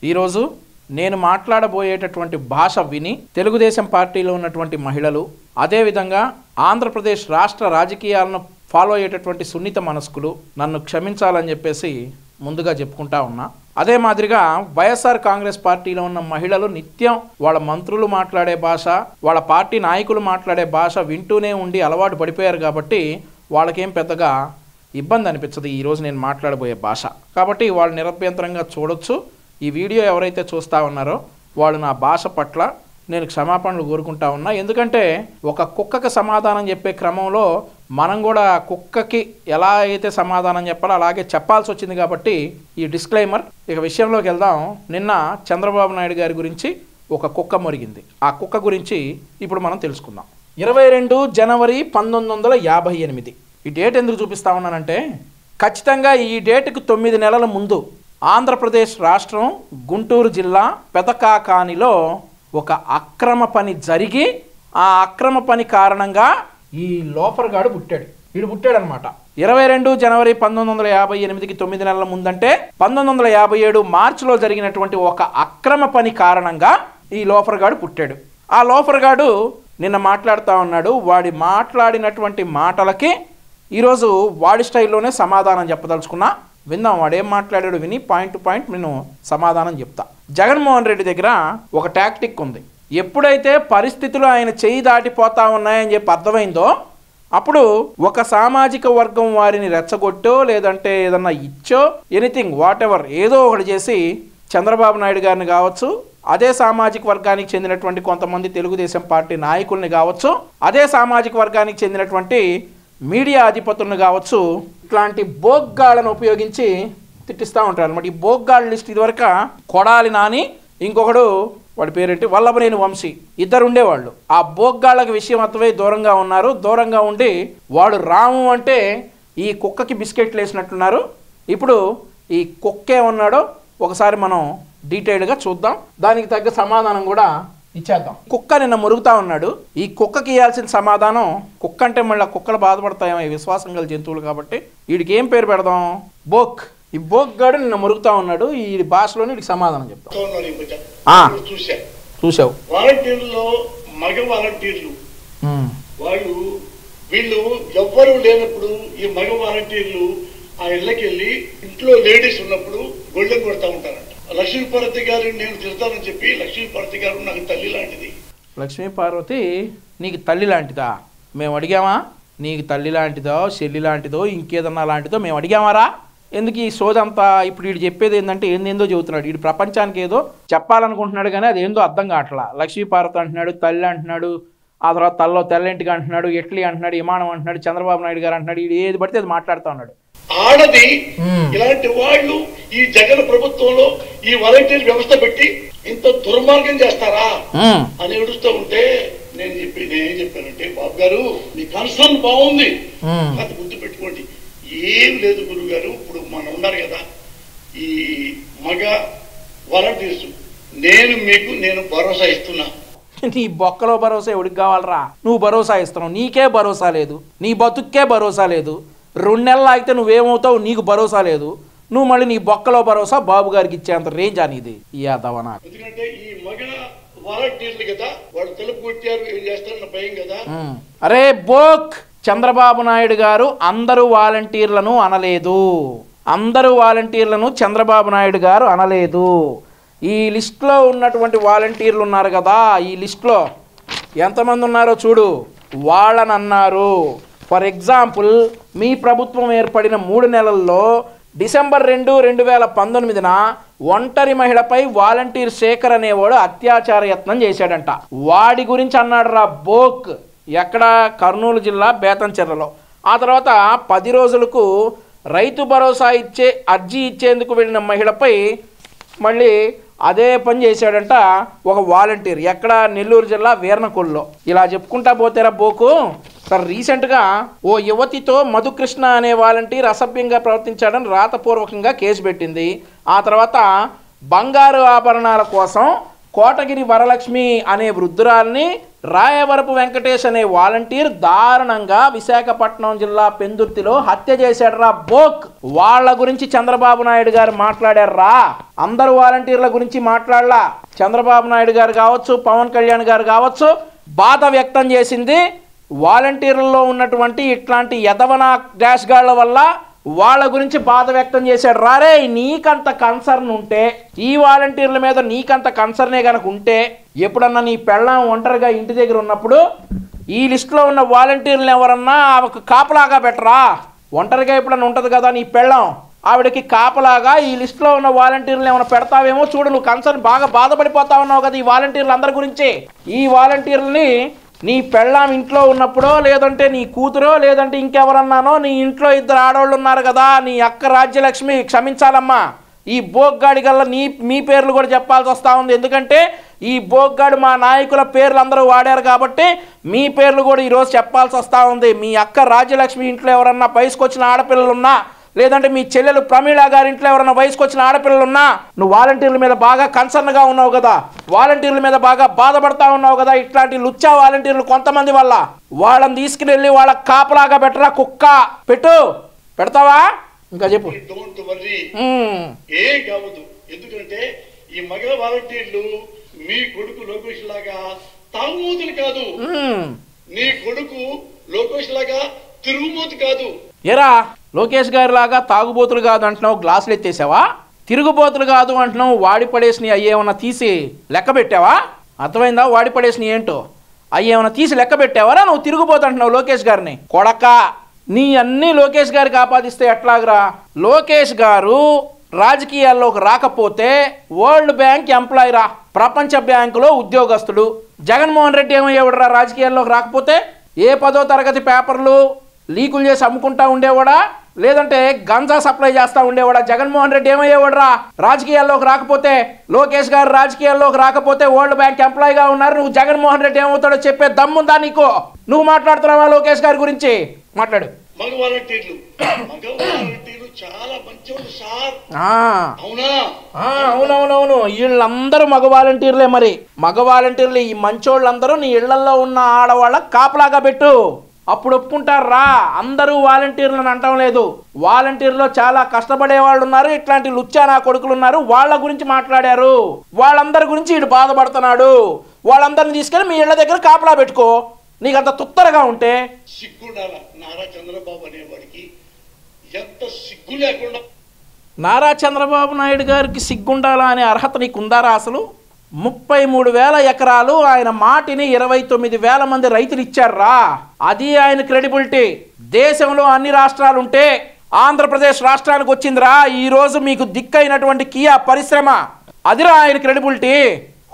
ఈరోజు నేను మాట్లాడబోయేటటువంటి భాష విని తెలుగుదేశం పార్టీలో ఉన్నటువంటి మహిళలు, అదేవిధంగా ఆంధ్రప్రదేశ్ రాష్ట్ర రాజకీయాలను ఫాలో అయ్యేటటువంటి సున్నిత మనస్కులు నన్ను క్షమించాలని చెప్పేసి ముందుగా చెప్పుకుంటా ఉన్నా. అదే మాదిరిగా వైఎస్ఆర్ కాంగ్రెస్ పార్టీలో ఉన్న మహిళలు నిత్యం వాళ్ళ మంత్రులు మాట్లాడే భాష, వాళ్ళ పార్టీ నాయకులు మాట్లాడే భాష వింటూనే ఉండి అలవాటు పడిపోయారు కాబట్టి వాళ్ళకేం పెద్దగా ఇబ్బంది అనిపించదు ఈరోజు నేను మాట్లాడబోయే భాష. కాబట్టి వాళ్ళు నిరభ్యంతరంగా చూడొచ్చు. ఈ వీడియో ఎవరైతే చూస్తూ ఉన్నారో వాళ్ళు నా భాష పట్ల నేను క్షమాపణలు కోరుకుంటా ఉన్నా. ఎందుకంటే ఒక కుక్కకి సమాధానం చెప్పే క్రమంలో మనం కూడా కుక్కకి ఎలా అయితే సమాధానం చెప్పాలో అలాగే చెప్పాల్సి వచ్చింది కాబట్టి ఈ డిస్క్లైమర్. ఇక విషయంలోకి వెళ్దాం. నిన్న చంద్రబాబు నాయుడు గారి గురించి ఒక కుక్క మొరిగింది. ఆ కుక్క గురించి ఇప్పుడు మనం తెలుసుకుందాం. 22 జనవరి 1958. ఈ డేట్ ఎందుకు చూపిస్తా ఉన్నానంటే ఖచ్చితంగా ఈ డేటుకు 9 నెలల ముందు ఆంధ్రప్రదేశ్ రాష్ట్రం గుంటూరు జిల్లా పెదకాకానిలో ఒక అక్రమ పని జరిగి ఆ అక్రమ పని కారణంగా ఈ లోఫర్ గాడు పుట్టాడు. వీడు పుట్టాడనమాట 22 జనవరి 1958కి 9 నెలల ముందంటే 1957 మార్చిలో జరిగినటువంటి ఒక అక్రమ పని కారణంగా ఈ లోఫర్ గాడు పుట్టాడు. ఆ లోఫర్ గాడు నిన్న మాట్లాడుతూ ఉన్నాడు. వాడి మాట్లాడినటువంటి మాటలకి ఈరోజు వాడి స్టైల్లోనే సమాధానం చెప్పదలుచుకున్నా. విందాం వాడేం మాట్లాడాడు విని పాయింట్ టు పాయింట్ నేను సమాధానం చెప్తా. జగన్మోహన్ రెడ్డి దగ్గర ఒక టాక్టిక్ ఉంది. ఎప్పుడైతే పరిస్థితులు ఆయన చేయి దాటిపోతా ఉన్నాయని చెప్పి అర్థమైందో అప్పుడు ఒక సామాజిక వర్గం వారిని రెచ్చగొట్టో లేదంటే ఏదన్నా ఇచ్చో ఎనీథింగ్ వాట్ ఎవర్ ఏదో ఒకటి చేసి చంద్రబాబు నాయుడు గారిని కావచ్చు, అదే సామాజిక వర్గానికి చెందినటువంటి కొంతమంది తెలుగుదేశం పార్టీ నాయకుల్ని కావచ్చు, అదే సామాజిక వర్గానికి చెందినటువంటి మీడియా అధిపతులను కావచ్చు, ఇట్లాంటి బోగ్గాళ్ళను ఉపయోగించి తిట్టిస్తూ ఉంటారు అనమాట. ఈ బోగ్గాళ్ళ లిస్ట్ ఇదివరకు కొడాలి నాని, ఇంకొకడు వాడి పేరేంటి వల్లభనేని వంశీ, ఇద్దరు ఉండేవాళ్ళు. ఆ బోగ్గాళ్ళకి విషయం అర్థమై దూరంగా ఉన్నారు. దూరంగా ఉండి వాడు రాము అంటే ఈ కుక్కకి బిస్కెట్లు వేసినట్టున్నారు. ఇప్పుడు ఈ కుక్క ఏమన్నాడో ఒకసారి మనం డీటెయిల్డ్గా చూద్దాం. దానికి తగ్గ సమాధానం కూడా ఇచ్చేద్దాం. కుక్క నిన్న మురుగుతా ఉన్నాడు. ఈ కుక్కకి ఇవ్వాల్సిన సమాధానం, కుక్క అంటే మళ్ళీ కుక్కలు బాధపడతాయేమో, ఈ విశ్వాసం గల జంతువులు కాబట్టి వీడికి ఏం పేరు పెడదాం? బోక్. ఈ బోక్ గాడు నిన్న మురుగుతా ఉన్నాడు. ఈ భాషలోని వీడికి సమాధానం చెప్తాం. చూసావు వాలంటీర్లో మగ వాలంటీర్లు వాళ్ళు వీళ్ళు ఎవ్వరూ లేనప్పుడు ఈ మగ వాలంటీర్లు ఆ ఇళ్ళకి వెళ్ళి ఇంట్లో లేడీస్ ఉన్నప్పుడు గొళ్ళెం కొడతా ఉంటారంట. లక్ష్మీపార్వతి గారు నేను తిడతానని చెప్పి లక్ష్మీపార్వతి గారు నాకు తల్లి లాంటిది. లక్ష్మీపార్వతి నీకు తల్లి లాంటిదా? మేము అడిగామా? నీకు తల్లి లాంటిదో చెల్లి లాంటిదో ఇంకేదన్నా లాంటిదో మేము అడిగామారా? ఎందుకు ఈ సోదంతా? ఇప్పుడు వీడు చెప్పేది ఏంటంటే ఏందేందో చెబుతున్నాడు. వీడు ప్రపంచానికి ఏదో చెప్పాలనుకుంటున్నాడు కానీ అది ఏందో అర్థం కావట్లా. లక్ష్మీపార్వతి అంటున్నాడు, తల్లి అంటున్నాడు, ఆ తర్వాత తల్లో తెల్లంటిగా అంటున్నాడు, ఎట్లీ అంటున్నాడు, విమానం అంటున్నాడు, చంద్రబాబు నాయుడు గారు అంటున్నాడు. వీడు ఏది పడితే అది మాట్లాడుతూ ఉన్నాడు. ఆడది ఇలాంటి వాళ్ళు ఈ జగన్ ప్రభుత్వంలో ఈ వాలంటీర్ వ్యవస్థ పెట్టి ఇంత దుర్మార్గం చేస్తారా అని ఏడుస్తూ ఉంటే నేనేం చెప్పానంటే, బాబు గారు మీ కన్సర్న్ బాగుంది, అది గుర్తు పెట్టుకోండి. ఏం లేదు గురువు గారు, ఇప్పుడు మనం ఉన్నారు కదా ఈ మగ వాలంటీర్స్, నేను భరోసా ఇస్తున్నా. నీ బొక్కలో భరోసా ఎవడికి కావాలరా? నువ్వు భరోసా ఇస్తున్నావు, నీకే భరోసా లేదు, నీ బతుక్కే భరోసా లేదు. 2 నెలలు ఆగితే నువ్వేమవుతావు నీకు భరోసా లేదు. నువ్వు మళ్ళీ నీ బొక్కలో భరోసా బాబు గారికి ఇచ్చేంత రేంజ్ అనేది ఈ అదవనా. ఎందుకంటే ఈ మగ వాలంటీర్లు కదా వాళ్ళు తెలుపు కొట్టారు, ఏం చేస్తారన్న భయం కదా. అరే బోక్, చంద్రబాబు నాయుడు గారు అందరూ వాలంటీర్లను అనలేదు. అందరూ వాలంటీర్లను చంద్రబాబు నాయుడు గారు అనలేదు. ఈ లిస్ట్లో ఉన్నటువంటి వాలంటీర్లు ఉన్నారు కదా, ఈ లిస్ట్లో ఎంతమంది ఉన్నారో చూడు, వాళ్ళని అన్నారు. ఫర్ ఎగ్జాంపుల్, మీ ప్రభుత్వం ఏర్పడిన 3 నెలల్లో డిసెంబర్ 2, 2019న ఒంటరి మహిళపై వాలంటీర్ శేఖర్ అనేవాడు అత్యాచార యత్నం చేశాడంట. వాడి గురించి అన్నాడు రా బోక్. ఎక్కడ? కర్నూలు జిల్లా బేతంచెర్లలో. ఆ తర్వాత 10 రోజులకు రైతు భరోసా అర్జీ ఇచ్చేందుకు వెళ్ళిన మహిళపై మళ్ళీ అదే పని చేశాడంట ఒక వాలంటీర్. ఎక్కడ? నెల్లూరు జిల్లా వీర్నకొల్లో. ఇలా చెప్పుకుంటా పోతేరా బోకు. సార్ రీసెంట్గా ఓ యువతితో మధుకృష్ణ అనే వాలంటీర్ అసభ్యంగా ప్రవర్తించాడని రాతపూర్వకంగా కేసు పెట్టింది. ఆ తర్వాత బంగారు ఆభరణాల కోసం కోటగిరి వరలక్ష్మి అనే వృద్ధురాల్ని రాయవరపు వెంకటేష్ అనే వాలంటీర్ దారుణంగా విశాఖపట్నం జిల్లా పెందుర్తిలో హత్య చేశాడురా బోక్. వాళ్ళ గురించి చంద్రబాబు నాయుడు గారు మాట్లాడారా? అందరు వాలంటీర్ల గురించి మాట్లాడలా. చంద్రబాబు నాయుడు గారు కావచ్చు, పవన్ కళ్యాణ్ గారు కావచ్చు, బాధ వ్యక్తం చేసింది వాలంటీర్లలో ఉన్నటువంటి ఇట్లాంటి యదవన డాష్ గాళ్ల వల్ల. వాళ్ళ గురించి బాధ వ్యక్తం చేశాడు. రారే, నీకంత కన్సర్న్ ఉంటే, ఈ వాలంటీర్ల మీద నీకంత కన్సర్నే కనుక ఉంటే, ఎప్పుడన్నా నీ పెళ్ళాం ఒంటరిగా ఇంటి దగ్గర ఉన్నప్పుడు ఈ లిస్టులో ఉన్న వాలంటీర్లు ఎవరన్నా ఆమెకు కాపలాగా పెట్టరా? ఒంటరిగా ఎప్పుడన్నా ఉంటుంది కదా నీ పెళ్ళాం, ఆవిడకి కాపలాగా ఈ లిస్టులో ఉన్న వాలంటీర్లు ఏమైనా పెడతావేమో చూడు. నువ్వు కన్సర్న్ బాగా బాధపడిపోతా ఉన్నావు కదా ఈ వాలంటీర్లు అందరి గురించి. ఈ వాలంటీర్లని నీ పెళ్ళాం ఇంట్లో ఉన్నప్పుడో, లేదంటే నీ కూతురో, లేదంటే ఇంకెవరన్నానో, నీ ఇంట్లో ఇద్దరు ఆడవాళ్ళు ఉన్నారు కదా, నీ అక్క రాజ్యలక్ష్మి, క్షమించాలమ్మా, ఈ బోగ్గాడి గల్లా మీ పేర్లు కూడా చెప్పాల్సి వస్తూ ఉంది. ఎందుకంటే ఈ బోగ్గాడు మా నాయకుల పేర్లు అందరూ వాడారు కాబట్టి మీ పేర్లు కూడా ఈరోజు చెప్పాల్సి వస్తూ ఉంది. మీ అక్క రాజ్యలక్ష్మి ఇంట్లో ఎవరన్నా వయసుకు వచ్చిన ఆడపిల్లలున్నా, లేదంటే మీ చెల్లెలు ప్రమీళ గారి ఇంట్లో ఎవరైనా వయసుకు వచ్చిన ఆడపిల్లలున్నా, నువ్వు వాలంటీర్ల మీద బాగా కన్సర్న్గా ఉన్నావు కదా, వాలంటీర్ల మీద బాగా బాధపడతా ఉన్నావు కదా. ఇట్లాంటి లుచ్చా వాలంటీర్లు కొంతమంది వల్ల వాళ్ళని తీసుకుని వెళ్ళి వాళ్ళ కాపలాగా పెట్టరా, కుక్క పెట్టు. పెడతావా? ఇంకా చెప్పు. ఏం కావద్దు. ఎందుకంటే ఈ మగ వాలంటీర్లు మీ కొడుకు లోకేష్ లాగా తాగుమూతులు కాదు, నీ కొడుకు లోకేష్ లాగా తిరుగుమూతి కాదు. ఎరా, లోకేష్ గారి లాగా తాగుబోతులు కాదు అంటున్నావు, గ్లాసులు ఎత్తేసావా? తిరుగుబోతులు కాదు అంటున్నావు, వాడి పడేసినవి అయ్యేమన్నా తీసి లెక్క పెట్టావా? అర్థమైందా? వాడి పడేసినవి ఏంటో అయ్యేమన్నా తీసి లెక్క పెట్టావరా? నువ్వు తిరుగుబోతు అంటున్నావు లోకేష్ గారిని. కొడక, నీ అన్నీ లోకేష్ గారికి ఆపాదిస్తే ఎట్లాగరా? లోకేష్ గారు రాజకీయాల్లోకి రాకపోతే వరల్డ్ బ్యాంక్ ఎంప్లాయీ రా, ప్రపంచ బ్యాంకులో ఉద్యోగస్తుడు. జగన్మోహన్ రెడ్డి ఏమయ్యేవాడురా రాజకీయాల్లోకి రాకపోతే? ఏ 10వ తరగతి పేపర్లు లీకులు చేసి అమ్ముకుంటా ఉండేవాడా, లేదంటే గంజా సప్లై చేస్తా ఉండేవాడా? జగన్మోహన్ రెడ్డి ఏమయ్యేవాడురా రాజకీయాల్లోకి రాకపోతే? లోకేష్ గారు రాజకీయాల్లోకి రాకపోతే వరల్డ్ బ్యాంక్ ఎంప్లాయీగా ఉన్నారు. నువ్వు జగన్మోహన్ రెడ్డి ఏమవుతాడో చెప్పే దమ్ముందా నీకు? నువ్వు మాట్లాడుతున్నావా లోకేష్ గారి గురించి? మాట్లాడు. మగ వాలంటీర్లు చాలా మంచివాళ్ళు సార్. అవునవునవును, వీళ్ళందరూ మగ వాలంటీర్లే. మరి మగ వాలంటీర్లు ఈ మంచోళ్ళందరూ నీ ఇళ్లలో ఉన్న ఆడవాళ్ళ కాపలాగా పెట్టు, అప్పుడు ఒప్పుకుంటారా? అందరూ వాలంటీర్లను అంటం లేదు. వాలంటీర్లో చాలా కష్టపడే వాళ్ళు ఉన్నారు, ఇట్లాంటి లుచ్చా నా కొడుకులు ఉన్నారు. వాళ్ళ గురించి మాట్లాడారు. వాళ్ళందరి గురించి వీడు బాధపడుతున్నాడు. వాళ్ళందరిని తీసుకెళ్ళి మీ ఇళ్ల దగ్గర కాపలా పెట్టుకో, నీకంత తుత్తరగా ఉంటే. సిగ్గుండాల నారా చంద్రబాబు అనేవాడికి, ఎంత సిగ్గు లేకుండా. నారా చంద్రబాబు నాయుడు గారికి సిగ్గుండాలా అనే అర్హత నీకుందారా అసలు? 33,000 ఎకరాలు ఆయన మాటిని 29,000 మంది రైతులు ఇచ్చారా? అది ఆయన క్రెడిబిలిటీ. దేశంలో అన్ని రాష్ట్రాలుంటే ఆంధ్రప్రదేశ్ రాష్ట్రానికి వచ్చిందిరా ఈరోజు మీకు దిక్కైనటువంటి కియా పరిశ్రమ. అదిరా ఆయన క్రెడిబిలిటీ.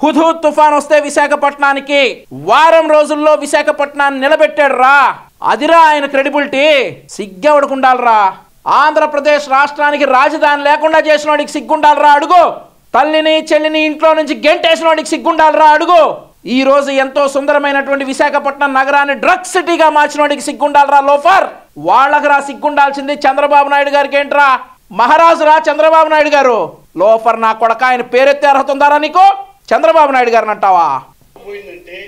హుద్హుద్ తుఫాన్ వస్తే విశాఖపట్నానికి వారం రోజుల్లో విశాఖపట్నాన్ని నిలబెట్టాడు రా, అదిరా ఆయన క్రెడిబిలిటీ. సిగ్గెవడుకుండాలరా? ఆంధ్రప్రదేశ్ రాష్ట్రానికి రాజధాని లేకుండా చేసిన వాడికి సిగ్గుండాలరా అడుగు. తల్లిని చెల్లిని ఇంట్లో నుంచి గెంటేసిన వాడికి సిగ్గుండాలరా అడుగు. ఈ రోజు ఎంతో సుందరమైనటువంటి విశాఖపట్నం నగరాన్ని డ్రగ్స్ సిటీగా మార్చిన వాడికి సిగ్గుండాలరా లోఫర్. వాళ్ళకి రా సిగ్గుండాల్సింది. చంద్రబాబు నాయుడు గారికి ఏంట్రా? మహారాజు రా చంద్రబాబు నాయుడు గారు. లోఫర్ నా కొడక, ఆయన పేరెత్తే అర్హత ఉందారా నీకు? చంద్రబాబు నాయుడు గారిని అంటావా? పోయిందంటే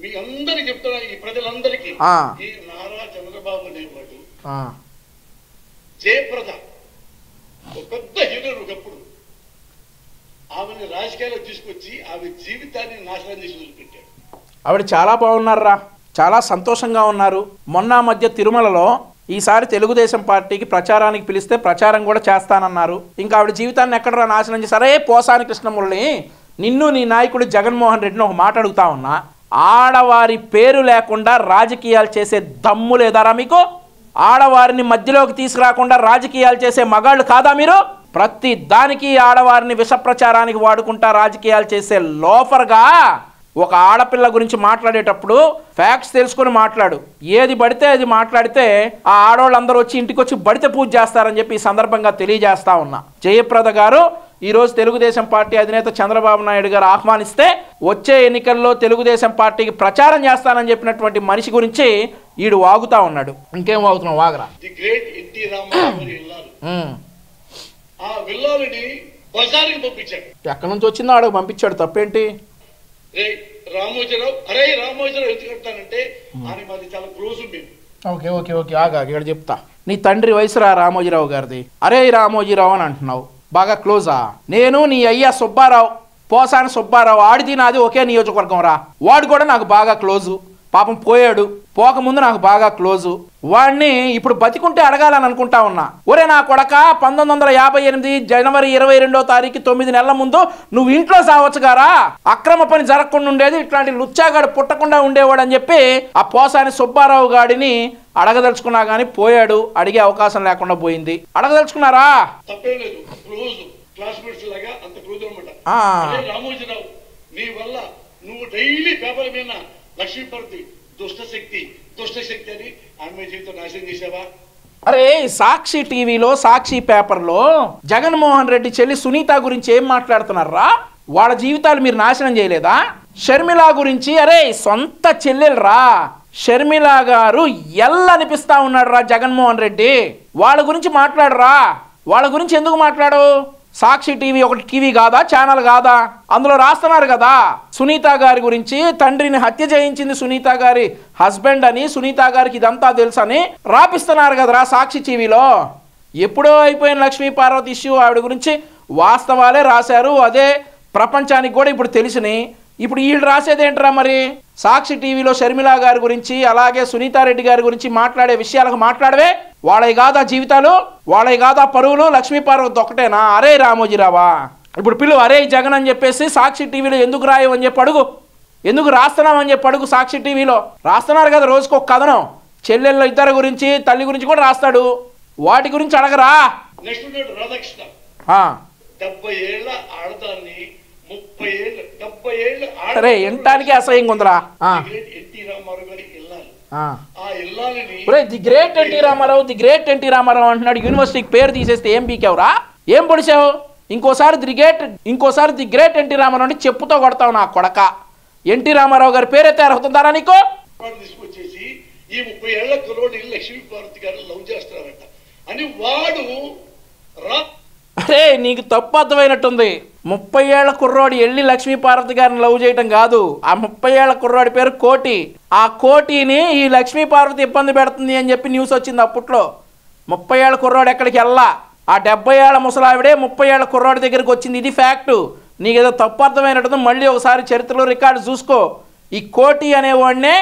మీ అందరికి చెప్తున్నా, ఈ ప్రజలందరికీ ఈ నారా చంద్రబాబు అనేవాడు జయప్రద ఒక పెద్ద హీరో. ఒకప్పుడు ఆమెను రాజకీయాల్లో తీసుకొచ్చి ఆమె జీవితాన్ని నాశనం చేసి వదిలిపెట్టాడు. ఆవిడ చాలా బాగున్నారా, చాలా సంతోషంగా ఉన్నారు. మొన్న మధ్య తిరుమలలో ఈసారి తెలుగుదేశం పార్టీకి ప్రచారానికి పిలిస్తే ప్రచారం కూడా చేస్తానన్నారు. ఇంకా ఆవిడ జీవితాన్ని ఎక్కడరా నాశనం చేశారే? పోసాని కృష్ణమురళి, నిన్ను నీ నాయకుడు జగన్మోహన్ రెడ్డిని ఒక మాట అడుగుతా ఉన్నా, ఆడవారి పేరు లేకుండా రాజకీయాలు చేసే దమ్ము లేదారా మీకు? ఆడవారిని మధ్యలోకి తీసుకురాకుండా రాజకీయాలు చేసే మగాళ్ళు కాదా మీరు? ప్రతి దానికి ఆడవారిని విష ప్రచారానికి వాడుకుంటా రాజకీయాలు చేసే లోఫర్గా. ఒక ఆడపిల్ల గురించి మాట్లాడేటప్పుడు ఫ్యాక్ట్స్ తెలుసుకొని మాట్లాడు. ఏది పడితే అది మాట్లాడితే ఆ ఆడవాళ్ళందరూ వచ్చి ఇంటికి వచ్చి బడితే పూజ చేస్తారని చెప్పి ఈ సందర్భంగా తెలియజేస్తా ఉన్నా. జయప్రద గారు ఈరోజు తెలుగుదేశం పార్టీ అధినేత చంద్రబాబు నాయుడు గారు ఆహ్వానిస్తే వచ్చే ఎన్నికల్లో తెలుగుదేశం పార్టీకి ప్రచారం చేస్తానని చెప్పినటువంటి మనిషి గురించి ఈడు వాగుతా ఉన్నాడు. ఇంకేం వాగుతున్నావు? వాగరా. ఆ విల్లాలని బజారుకి పంపించాడు. ఎక్కడి నుంచి వచ్చిందో ఆడకు పంపించాడు, తప్పేంటి? రామోజీరావు, అరే రామోజీరావు ఎందుకు కట్టానంటే ఆయన మాది చాలా క్లోజ్ మేము. ఓకే ఓకే ఓకే ఆగా ఇక్కడ చెప్తా. నీ తండ్రి వయసురా రామోజీరావు గారిది, అరే రామోజీరావు అని అంటున్నావు, బాగా క్లోజా? నేను నీ అయ్యా సుబ్బారావు, పోసాని సుబ్బారావు, ఆడిది నాది ఒకే నియోజకవర్గం రా. వాడు కూడా నాకు బాగా క్లోజు, పాపం పోయాడు, పోకముందు నాకు బాగా క్లోజు. వాడిని ఇప్పుడు బతికుంటే అడగాలని అనుకుంటా ఉన్నా. ఒరే నా కొడక, 1958 జనవరి 22వ తారీఖు 9 నెలల ముందు నువ్వు ఇంట్లో సావచ్చు గారా, అక్రమ పని జరగకుండా ఉండేది, ఇట్లాంటి లుచ్చాగాడు పుట్టకుండా ఉండేవాడు అని చెప్పి ఆ పోసాని సుబ్బారావు గాడిని అడగదలుచుకున్నా గానీ పోయాడు, అడిగే అవకాశం లేకుండా పోయింది. అడగదలుచుకున్నారా? తప్పేం లేదు, క్లోజ్ క్లాస్మేట్స్ లాగా అంత క్లోజ్ అనమాట. రామోజీరావు నీ వల్ల నువ్వు డైలీ పేపర్ మీద లక్ష్మీపతి దుష్టశక్తి అని ఆమె జీవితం నాశనం చేసావా? అరే సాక్షి టీవీలో, సాక్షి పేపర్లో జగన్మోహన్ రెడ్డి చెల్లి సునీత గురించి ఏం మాట్లాడుతున్నారా? వాళ్ళ జీవితాలు మీరు నాశనం చేయలేదా? షర్మిల గురించి, అరే సొంత చెల్లెలరా షర్మిల గారు అనిపిస్తా ఉన్నాడు రా జగన్మోహన్ రెడ్డి. వాళ్ళ గురించి మాట్లాడరా? వాళ్ళ గురించి ఎందుకు మాట్లాడు? సాక్షి టీవీ ఒకటి టీవీ కాదా, ఛానల్ కాదా? అందులో రాస్తున్నారు కదా సునీత గారి గురించి, తండ్రిని హత్య చేయించింది సునీత గారి హస్బెండ్ అని, సునీత గారికి ఇదంతా తెలుసని రాపిస్తున్నారు కదరా సాక్షి టీవీలో. ఎప్పుడో అయిపోయిన లక్ష్మీ పార్వతి ఇష్యూ, ఆవిడ గురించి వాస్తవాలే రాశారు, అదే ప్రపంచానికి కూడా ఇప్పుడు తెలిసినాయి. ఇప్పుడు వీళ్ళు రాసేదేంట్రా మరి? సాక్షి టీవీలో షర్మిల గారి గురించి, అలాగే సునీతారెడ్డి గారి గురించి మాట్లాడే విషయాలకు మాట్లాడవే. వాళ్ళవి కాదా జీవితాలు, వాళ్ళవి కాదా పరువులు? లక్ష్మీ పార్వతి ఒకటేనా? అరే రామోజీరావా, ఇప్పుడు పిలువు, అరే జగన్ అని చెప్పేసి సాక్షి టీవీలో ఎందుకు రాయవని చెప్పి అడుగు, ఎందుకు రాస్తున్నామని చెప్పి అడుగు. సాక్షి టీవీలో రాస్తున్నారు కదా రోజుకు ఒక కథనం, చెల్లెళ్ళ ఇద్దరు గురించి, తల్లి గురించి కూడా రాస్తాడు, వాటి గురించి అడగరా? నెక్స్ట్ రాధాకృష్ణ 70 ఏళ్ల ఆడదాన్ని 30 ఏళ్ళు 70 ఏళ్ళు అరే ఎంటానికి అసహ్యంగా ఉందిరా. ఎన్టీ రామారావు గారి ఇల్లాలి, ఆ ఇల్లాలిని the great NT Rama Rao, the great NT Rama Rao అంటున్నాడు. యూనివర్సిటీకి పేరు తీసేస్తే ఏం పీకావురా? ఏం పొడిచావు? ఇంకోసారి ది గ్రేట్ ఎన్టీ రామారావు అంటే చెప్పుతో కొడతావు నా కొడక. ఎన్టీ రామారావు గారి పేరైతే అర్హతుందారా నీకు? తీసుకొచ్చేసి ఈ 30 ఏళ్ల కుర్రోడు లక్ష్మీ పార్వతి గారు లవ్ చేస్తారంట అని వాడు అరే నీకు తప్పు అర్థమైనట్టుంది. 30 ఏళ్ల కుర్రోడు వెళ్ళి లక్ష్మీ పార్వతి గారిని లవ్ చేయటం కాదు, ఆ 30 ఏళ్ల కుర్రోడి పేరు కోటి. ఆ కోటిని ఈ లక్ష్మీ పార్వతి ఇబ్బంది పెడుతుంది అని చెప్పి న్యూస్ వచ్చింది అప్పట్లో. 30 ఏళ్ల కుర్రోడు ఎక్కడికి వెళ్ళా, ఆ 70 ఏళ్ల ముసలావిడే 30 ఏళ్ల కుర్రోడి దగ్గరికి వచ్చింది. ఇది ఫ్యాక్టు. నీకేదో తప్పు అర్థమైనట్టు మళ్ళీ ఒకసారి చరిత్రలో రికార్డు చూసుకో. ఈ కోటి అనేవాడినే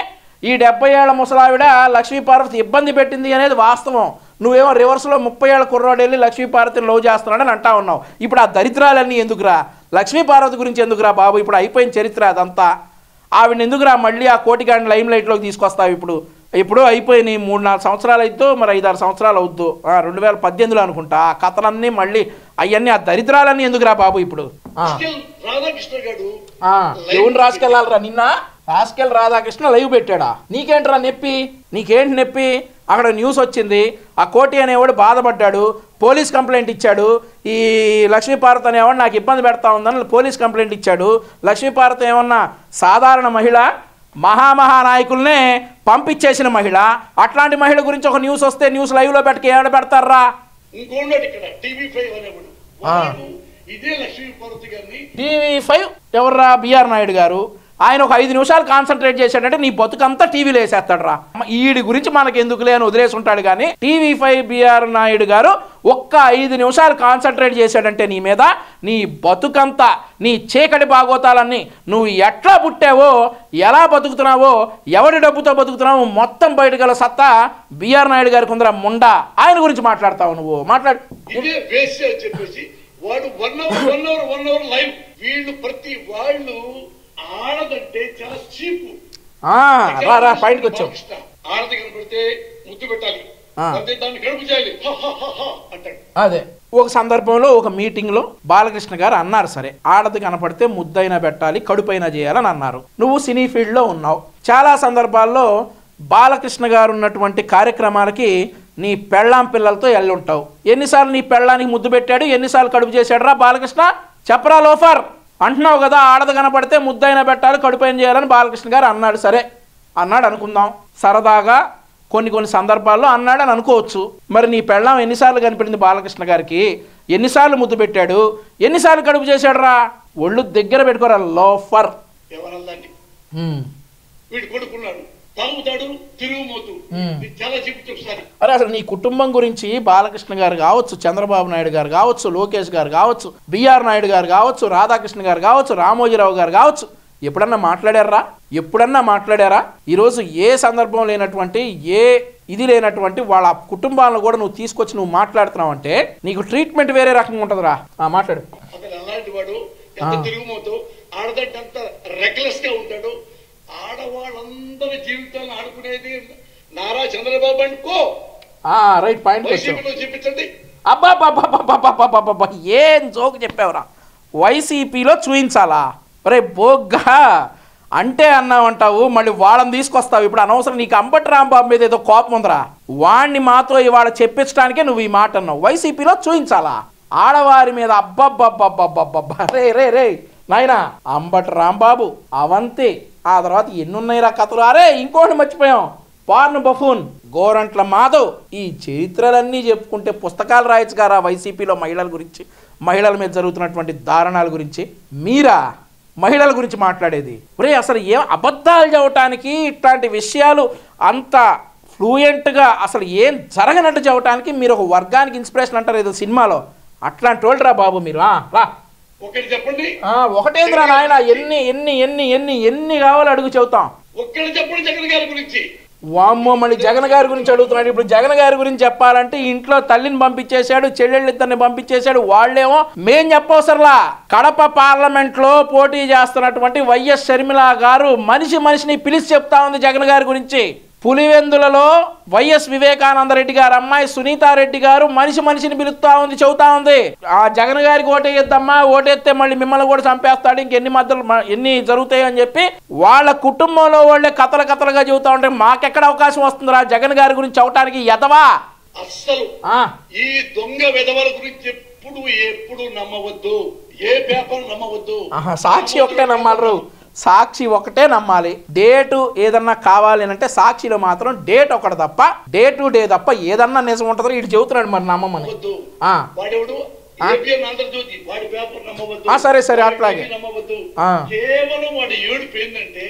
ఈ 70 ఏళ్ల ముసలావిడ లక్ష్మీ పార్వతి ఇబ్బంది పెట్టింది అనేది వాస్తవం. నువ్వేమో రివర్స్లో 30 ఏళ్ల కుర్రోడు వెళ్ళి లక్ష్మీ పార్వతిని లవ్ చేస్తున్నాడని అంటా ఉన్నావు. ఇప్పుడు ఆ దరిద్రాలన్నీ ఎందుకురా? లక్ష్మీ పార్వతి గురించి ఎందుకురా బాబు? ఇప్పుడు అయిపోయిన చరిత్ర అదంతా. ఆవిడని ఎందుకురా మళ్ళీ ఆ కోటిగాడిని లైమ్ లైట్లోకి తీసుకొస్తావు? ఇప్పుడు అయిపోయినాయి 3-4 సంవత్సరాలు అవుద్దు, మరి 5-6 సంవత్సరాలు అవుద్దు, 2018లో అనుకుంటా. ఆ కథలన్నీ మళ్ళీ అవన్నీ, ఆ దరిద్రాలన్నీ ఎందుకురా బాబు? ఇప్పుడు ఎవరిని రాసుకెళ్ళాలరా? నిన్న రాసుకెళ్ళి రాధాకృష్ణ లైవ్ పెట్టాడా? నీకేంట్రా నొప్పి? నీకేంటి నొప్పి? అక్కడ న్యూస్ వచ్చింది, ఆ కోటి అనేవాడు బాధపడ్డాడు, పోలీస్ కంప్లైంట్ ఇచ్చాడు. ఈ లక్ష్మీపార్వతి అనేవాడు నాకు ఇబ్బంది పెడతా ఉందని పోలీస్ కంప్లైంట్ ఇచ్చాడు. లక్ష్మీపార్వతి ఏమన్నా సాధారణ మహిళ? మహానాయకుల్నే పంపించేసిన మహిళ. అట్లాంటి మహిళ గురించి ఒక న్యూస్ వస్తే న్యూస్ లైవ్లో పెట్టుకు ఏడ పెడతారా? టీవీ5 ఎవర్రా? బిఆర్ నాయుడు గారు. ఆయన ఒక 5 నిమిషాలు కాన్సన్ట్రేట్ చేశాడంటే నీ బతుకంతా టీవీలో వేసేస్తాడు రా. ఈడి గురించి మనకు ఎందుకులే అని వదిలేసి ఉంటాడు. కానీ టీవీ5 బిఆర్ నాయుడు గారు ఒక్క 5 నిమిషాలు కాన్సన్ట్రేట్ చేశాడంటే నీ మీద, నీ బతుకంతా, నీ చీకటి బాగోతాలన్నీ, నువ్వు ఎట్లా పుట్టావో, ఎలా బతుకుతున్నావో, ఎవరి డబ్బుతో బతుకుతున్నావో మొత్తం బయటగల సత్తా బిఆర్ నాయుడు గారికి ఉందిరా ముండా. ఆయన గురించి మాట్లాడతావు నువ్వు. మాట్లాడు. వాడు 1 అవర్ లైవ్. వీళ్ళు ప్రతి వాళ్ళు ఆడదంటే చాలా చీపు. పాయింట్కి వచ్చావు. ఆడది కనపడితే ముద్దు పెట్టాలి, దాన్ని గడుపు చేయాలి అంటాడు. అదే ఒక సందర్భంలో ఒక మీటింగ్లో బాలకృష్ణ గారు అన్నారు, సరే ఆడది కనపడితే ముద్దైనా పెట్టాలి, కడుపైనా చేయాలని అన్నారు. నువ్వు సినీ ఫీల్డ్లో ఉన్నావు, చాలా సందర్భాల్లో బాలకృష్ణ గారు ఉన్నటువంటి కార్యక్రమాలకి నీ పెళ్ళాం పిల్లలతో వెళ్ళుంటావు. ఎన్నిసార్లు నీ పెళ్ళానికి ముద్దు పెట్టాడు, ఎన్నిసార్లు కడుపు చేశాడు రా బాలకృష్ణ? చెప్పరా లోఫర్? అంటున్నావు కదా, ఆడది కనపడితే ముద్దైనా పెట్టాలి, కడుపైన చేయాలని బాలకృష్ణ గారు అన్నాడు. సరే అన్నాడు అనుకుందాం, సరదాగా కొన్ని సందర్భాల్లో అన్నాడని అనుకోవచ్చు. మరి నీ పెళ్ళాం ఎన్నిసార్లు కనిపించింది బాలకృష్ణ గారికి? ఎన్నిసార్లు ముద్దు పెట్టాడు, ఎన్నిసార్లు కడుపు చేశాడు రా? ఒళ్ళు దగ్గర పెట్టుకోరా లోఫర్. వీడు కొడుకున్నాడు, తాగుతాడు, తిరుగుమోతు. చాలా చెప్తే ఒకసారి. అరే అసలు నీ కుటుంబం గురించి బాలకృష్ణ గారు కావచ్చు, చంద్రబాబు నాయుడు గారు కావచ్చు, లోకేష్ గారు కావచ్చు, బిఆర్ నాయుడు గారు కావచ్చు, రాధాకృష్ణ గారు కావచ్చు, రామోజీరావు గారు కావచ్చు, ఎప్పుడన్నా మాట్లాడారా? ఎప్పుడన్నా మాట్లాడారా? ఈరోజు ఏ సందర్భం లేనటువంటి, ఏ ఇది లేనటువంటి వాళ్ళ కుటుంబాలను కూడా నువ్వు తీసుకొచ్చి నువ్వు మాట్లాడుతున్నావు అంటే నీకు ట్రీట్మెంట్ వేరే రకంగా ఉంటుందిరా. మాట్లాడు. అతను అలాంటి వాడు, ఎంత తిరుగుమోతు, ఆడదంటే అంత రెక్లెస్ గా ఉంటాడు. ఆడవాళ్ళందరి జీవితాలను ఆడుకునేది నారా చంద్రబాబు అనుకో. రైట్ పాయింట్ చూపించండి. అబ్బా ఏం జోక్ చెప్పావురా. వైసీపీలో చూయించాలా? రే బోగ్గా అంటే అన్నావంటావు, మళ్ళీ వాళ్ళని తీసుకొస్తావు. ఇప్పుడు అనవసరం, నీకు అంబటి రాంబాబు మీద ఏదో కోపం ఉందిరా, వాణ్ణి మాత్రం ఇవాళ చెప్పించడానికే నువ్వు ఈ మాట అన్నావు. వైసీపీలో చూయించాలా ఆడవారి మీద? అబ్బబ్బబ్బబ్బబ్బబ్బా రే రే రే నాయనా, అంబటి రాంబాబు, అవంతి, ఆ తర్వాత ఎన్నున్నాయిరా కథలు. అరే ఇంకోటి మర్చిపోయాం, పార్న్ బఫూన్, గోరంట్ల మాధవ్. ఈ చరిత్రలన్నీ చెప్పుకుంటే పుస్తకాలు రాయొచ్చు గారా వైసీపీలో మహిళల గురించి, మహిళల మీద జరుగుతున్నటువంటి దారుణాల గురించి. మీరా మహిళల గురించి మాట్లాడేది? ఒరే అసలు ఏం అబద్ధాలు చెప్పడానికి, ఇట్లాంటి విషయాలు అంత ఫ్లూయెంట్గా అసలు ఏం జరగనట్టు చెప్పడానికి మీరు ఒక వర్గానికి ఇన్స్పిరేషన్ అంటారు ఏదో సినిమాలో, అట్లాంటి వాళ్ళరా బాబు మీరు. రా ఒకటి చెప్పండి. ఒకటేంద్రా నాయన, ఎన్ని ఎన్ని ఎన్ని ఎన్ని ఎన్ని కావాలో అడుగు చెబుతాం. ఒక్కటి చెప్పండి జగన్ గారి గురించి. వామ్మో, మళ్ళీ జగన్ గారి గురించి అడుగుతున్నాడు. ఇప్పుడు జగన్ గారి గురించి చెప్పాలంటే ఇంట్లో తల్లిని పంపించేశాడు, చెల్లెళ్ళిద్దరిని పంపించేశాడు. వాళ్ళేమో మేం చెప్పవసరలా. కడప పార్లమెంట్ లో పోటీ చేస్తున్నటువంటి వైఎస్ షర్మిల గారు మనిషిని పిలిచి చెప్తా ఉంది జగన్ గారి గురించి. పులివెందులలో వైఎస్ వివేకానంద రెడ్డి గారు అమ్మాయి సునీతారెడ్డి గారు మనిషిని పిలుస్తా ఉంది, చెబుతా ఉంది, ఆ జగన్ గారికి ఓటేయద్దమ్మా, ఓటేస్తే మళ్ళీ మిమ్మల్ని కూడా చంపేస్తాడు, ఇంకెన్ని మధ్యలో ఎన్ని జరుగుతాయి అని చెప్పి వాళ్ళ కుటుంబంలో వాళ్ళే కథలుగా చెబుతా ఉంటే మాకెక్కడ అవకాశం వస్తుందిరా జగన్ గారి గురించి చెప్పడానికి? ఎదవా అస్సలు ఈ దొంగ వెధవల గురించి ఎప్పుడు నమ్మవద్దు, ఏ పేపర్ నమ్మవద్దు. సాక్షి ఒకటే నమ్మాలి, సాక్షి ఒకటే నమ్మాలి. డేటు ఏదన్నా కావాలి అంటే సాక్షిలో మాత్రం డేట్ ఒకటి తప్ప, డే టు డే తప్ప ఏదన్నా నిజం ఉంటుందో ఇటు చెబుతున్నాడు మరి నమ్మమని. సరే సరే అట్లాగే కేవలం వాడు ఏడుపు ఏంటంటే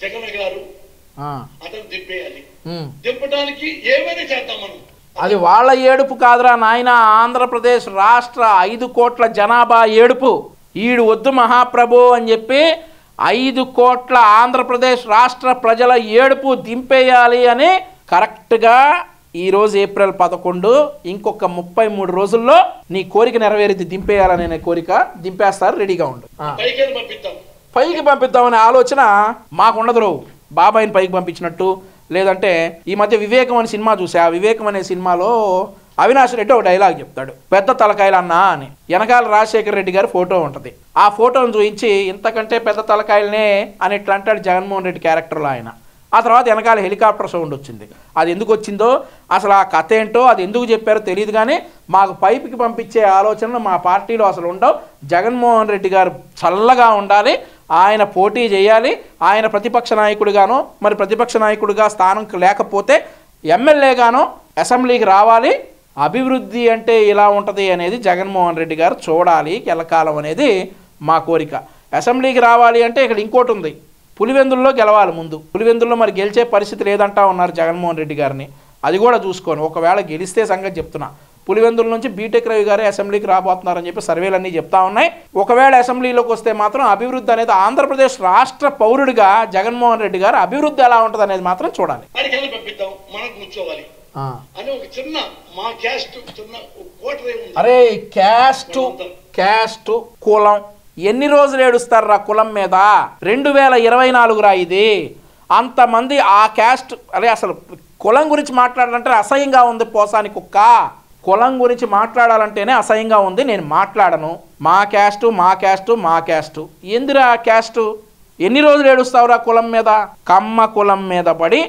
జగన్ గారు అతను దింపేయాలి, దింపడానికి ఏమైనా చేద్దాం మనం. అది వాళ్ళ ఏడుపు కాదురా నాయన, ఆంధ్రప్రదేశ్ రాష్ట్ర 5 కోట్ల జనాభా ఏడుపు. ఈడు వద్దు మహాప్రభు అని చెప్పి 5 కోట్ల ఆంధ్రప్రదేశ్ రాష్ట్ర ప్రజల ఏడుపు దింపేయాలి అని కరెక్ట్గా ఈరోజు ఏప్రిల్ 11, ఇంకొక 33 రోజుల్లో నీ కోరిక నెరవేరిది. దింపేయాలనే కోరిక దింపేస్తారు, రెడీగా ఉండు. పైకి పంపిద్దామనే ఆలోచన మాకుండదు. బాబాయిని పైకి పంపించినట్టు, లేదంటే ఈ మధ్య వివేకం అనే సినిమా చూసా. ఆ వివేకం అనే సినిమాలో అవినాష్ రెడ్డి ఒక డైలాగ్ చెప్తాడు, పెద్ద తలకాయలు అన్నా అని. వెనకాల రాజశేఖర రెడ్డి గారి ఫోటో ఉంటుంది. ఆ ఫోటోను చూపించి ఇంతకంటే పెద్ద తలకాయలనే అని ఇట్లా అంటాడు జగన్మోహన్ రెడ్డి క్యారెక్టర్లో ఆయన. ఆ తర్వాత వెనకాల హెలికాప్టర్ సౌండ్ వచ్చింది. అది ఎందుకు వచ్చిందో, అసలు ఆ కథ ఏంటో, అది ఎందుకు చెప్పారో తెలియదు. కానీ మాకు పైకి పంపించే ఆలోచనలు మా పార్టీలో అసలు ఉండవు. జగన్మోహన్ రెడ్డి గారు చల్లగా ఉండాలి, ఆయన పోటీ చేయాలి, ఆయన ప్రతిపక్ష నాయకుడిగానో, మరి ప్రతిపక్ష నాయకుడిగా స్థానం లేకపోతే ఎమ్మెల్యేగానో అసెంబ్లీకి రావాలి. అభివృద్ధి అంటే ఇలా ఉంటుంది అనేది జగన్మోహన్ రెడ్డి గారు చూడాలి ఎల్లకాలం అనేది మా కోరిక. అసెంబ్లీకి రావాలి అంటే ఇక్కడ ఇంకోటి ఉంది, పులివెందుల్లో గెలవాలి ముందు. పులివెందుల్లో మరి గెలిచే పరిస్థితి లేదంటా ఉన్నారు జగన్మోహన్ రెడ్డి గారిని. అది కూడా చూసుకోను, ఒకవేళ గెలిస్తే సంగతి చెప్తున్నా. పులివెందుల నుంచి బీటెక్ రవి గారే అసెంబ్లీకి రాబోతున్నారని చెప్పి సర్వేలన్నీ చెప్తా ఉన్నాయి. ఒకవేళ అసెంబ్లీలోకి వస్తే మాత్రం అభివృద్ధి అనేది ఆంధ్రప్రదేశ్ రాష్ట్ర పౌరుడిగా జగన్మోహన్ రెడ్డి గారు అభివృద్ధి ఎలా ఉంటుంది అనేది మాత్రం చూడాలి. అరే క్యాస్ట్ కులం ఎన్ని రోజులు ఏడుస్తారా కులం మీద? 2024 రా ఇది. అంతమంది ఆ క్యాస్ట్, అరే అసలు కులం గురించి మాట్లాడాలంటే అసహ్యంగా ఉంది. పోసాని కుక్క, కులం గురించి మాట్లాడాలంటేనే అసహ్యంగా ఉంది. నేను మాట్లాడను. మా క్యాస్టు ఎందురా క్యాస్టు? ఎన్ని రోజులు ఏడుస్తావురా కులం మీద? కమ్మ కులం మీద పడి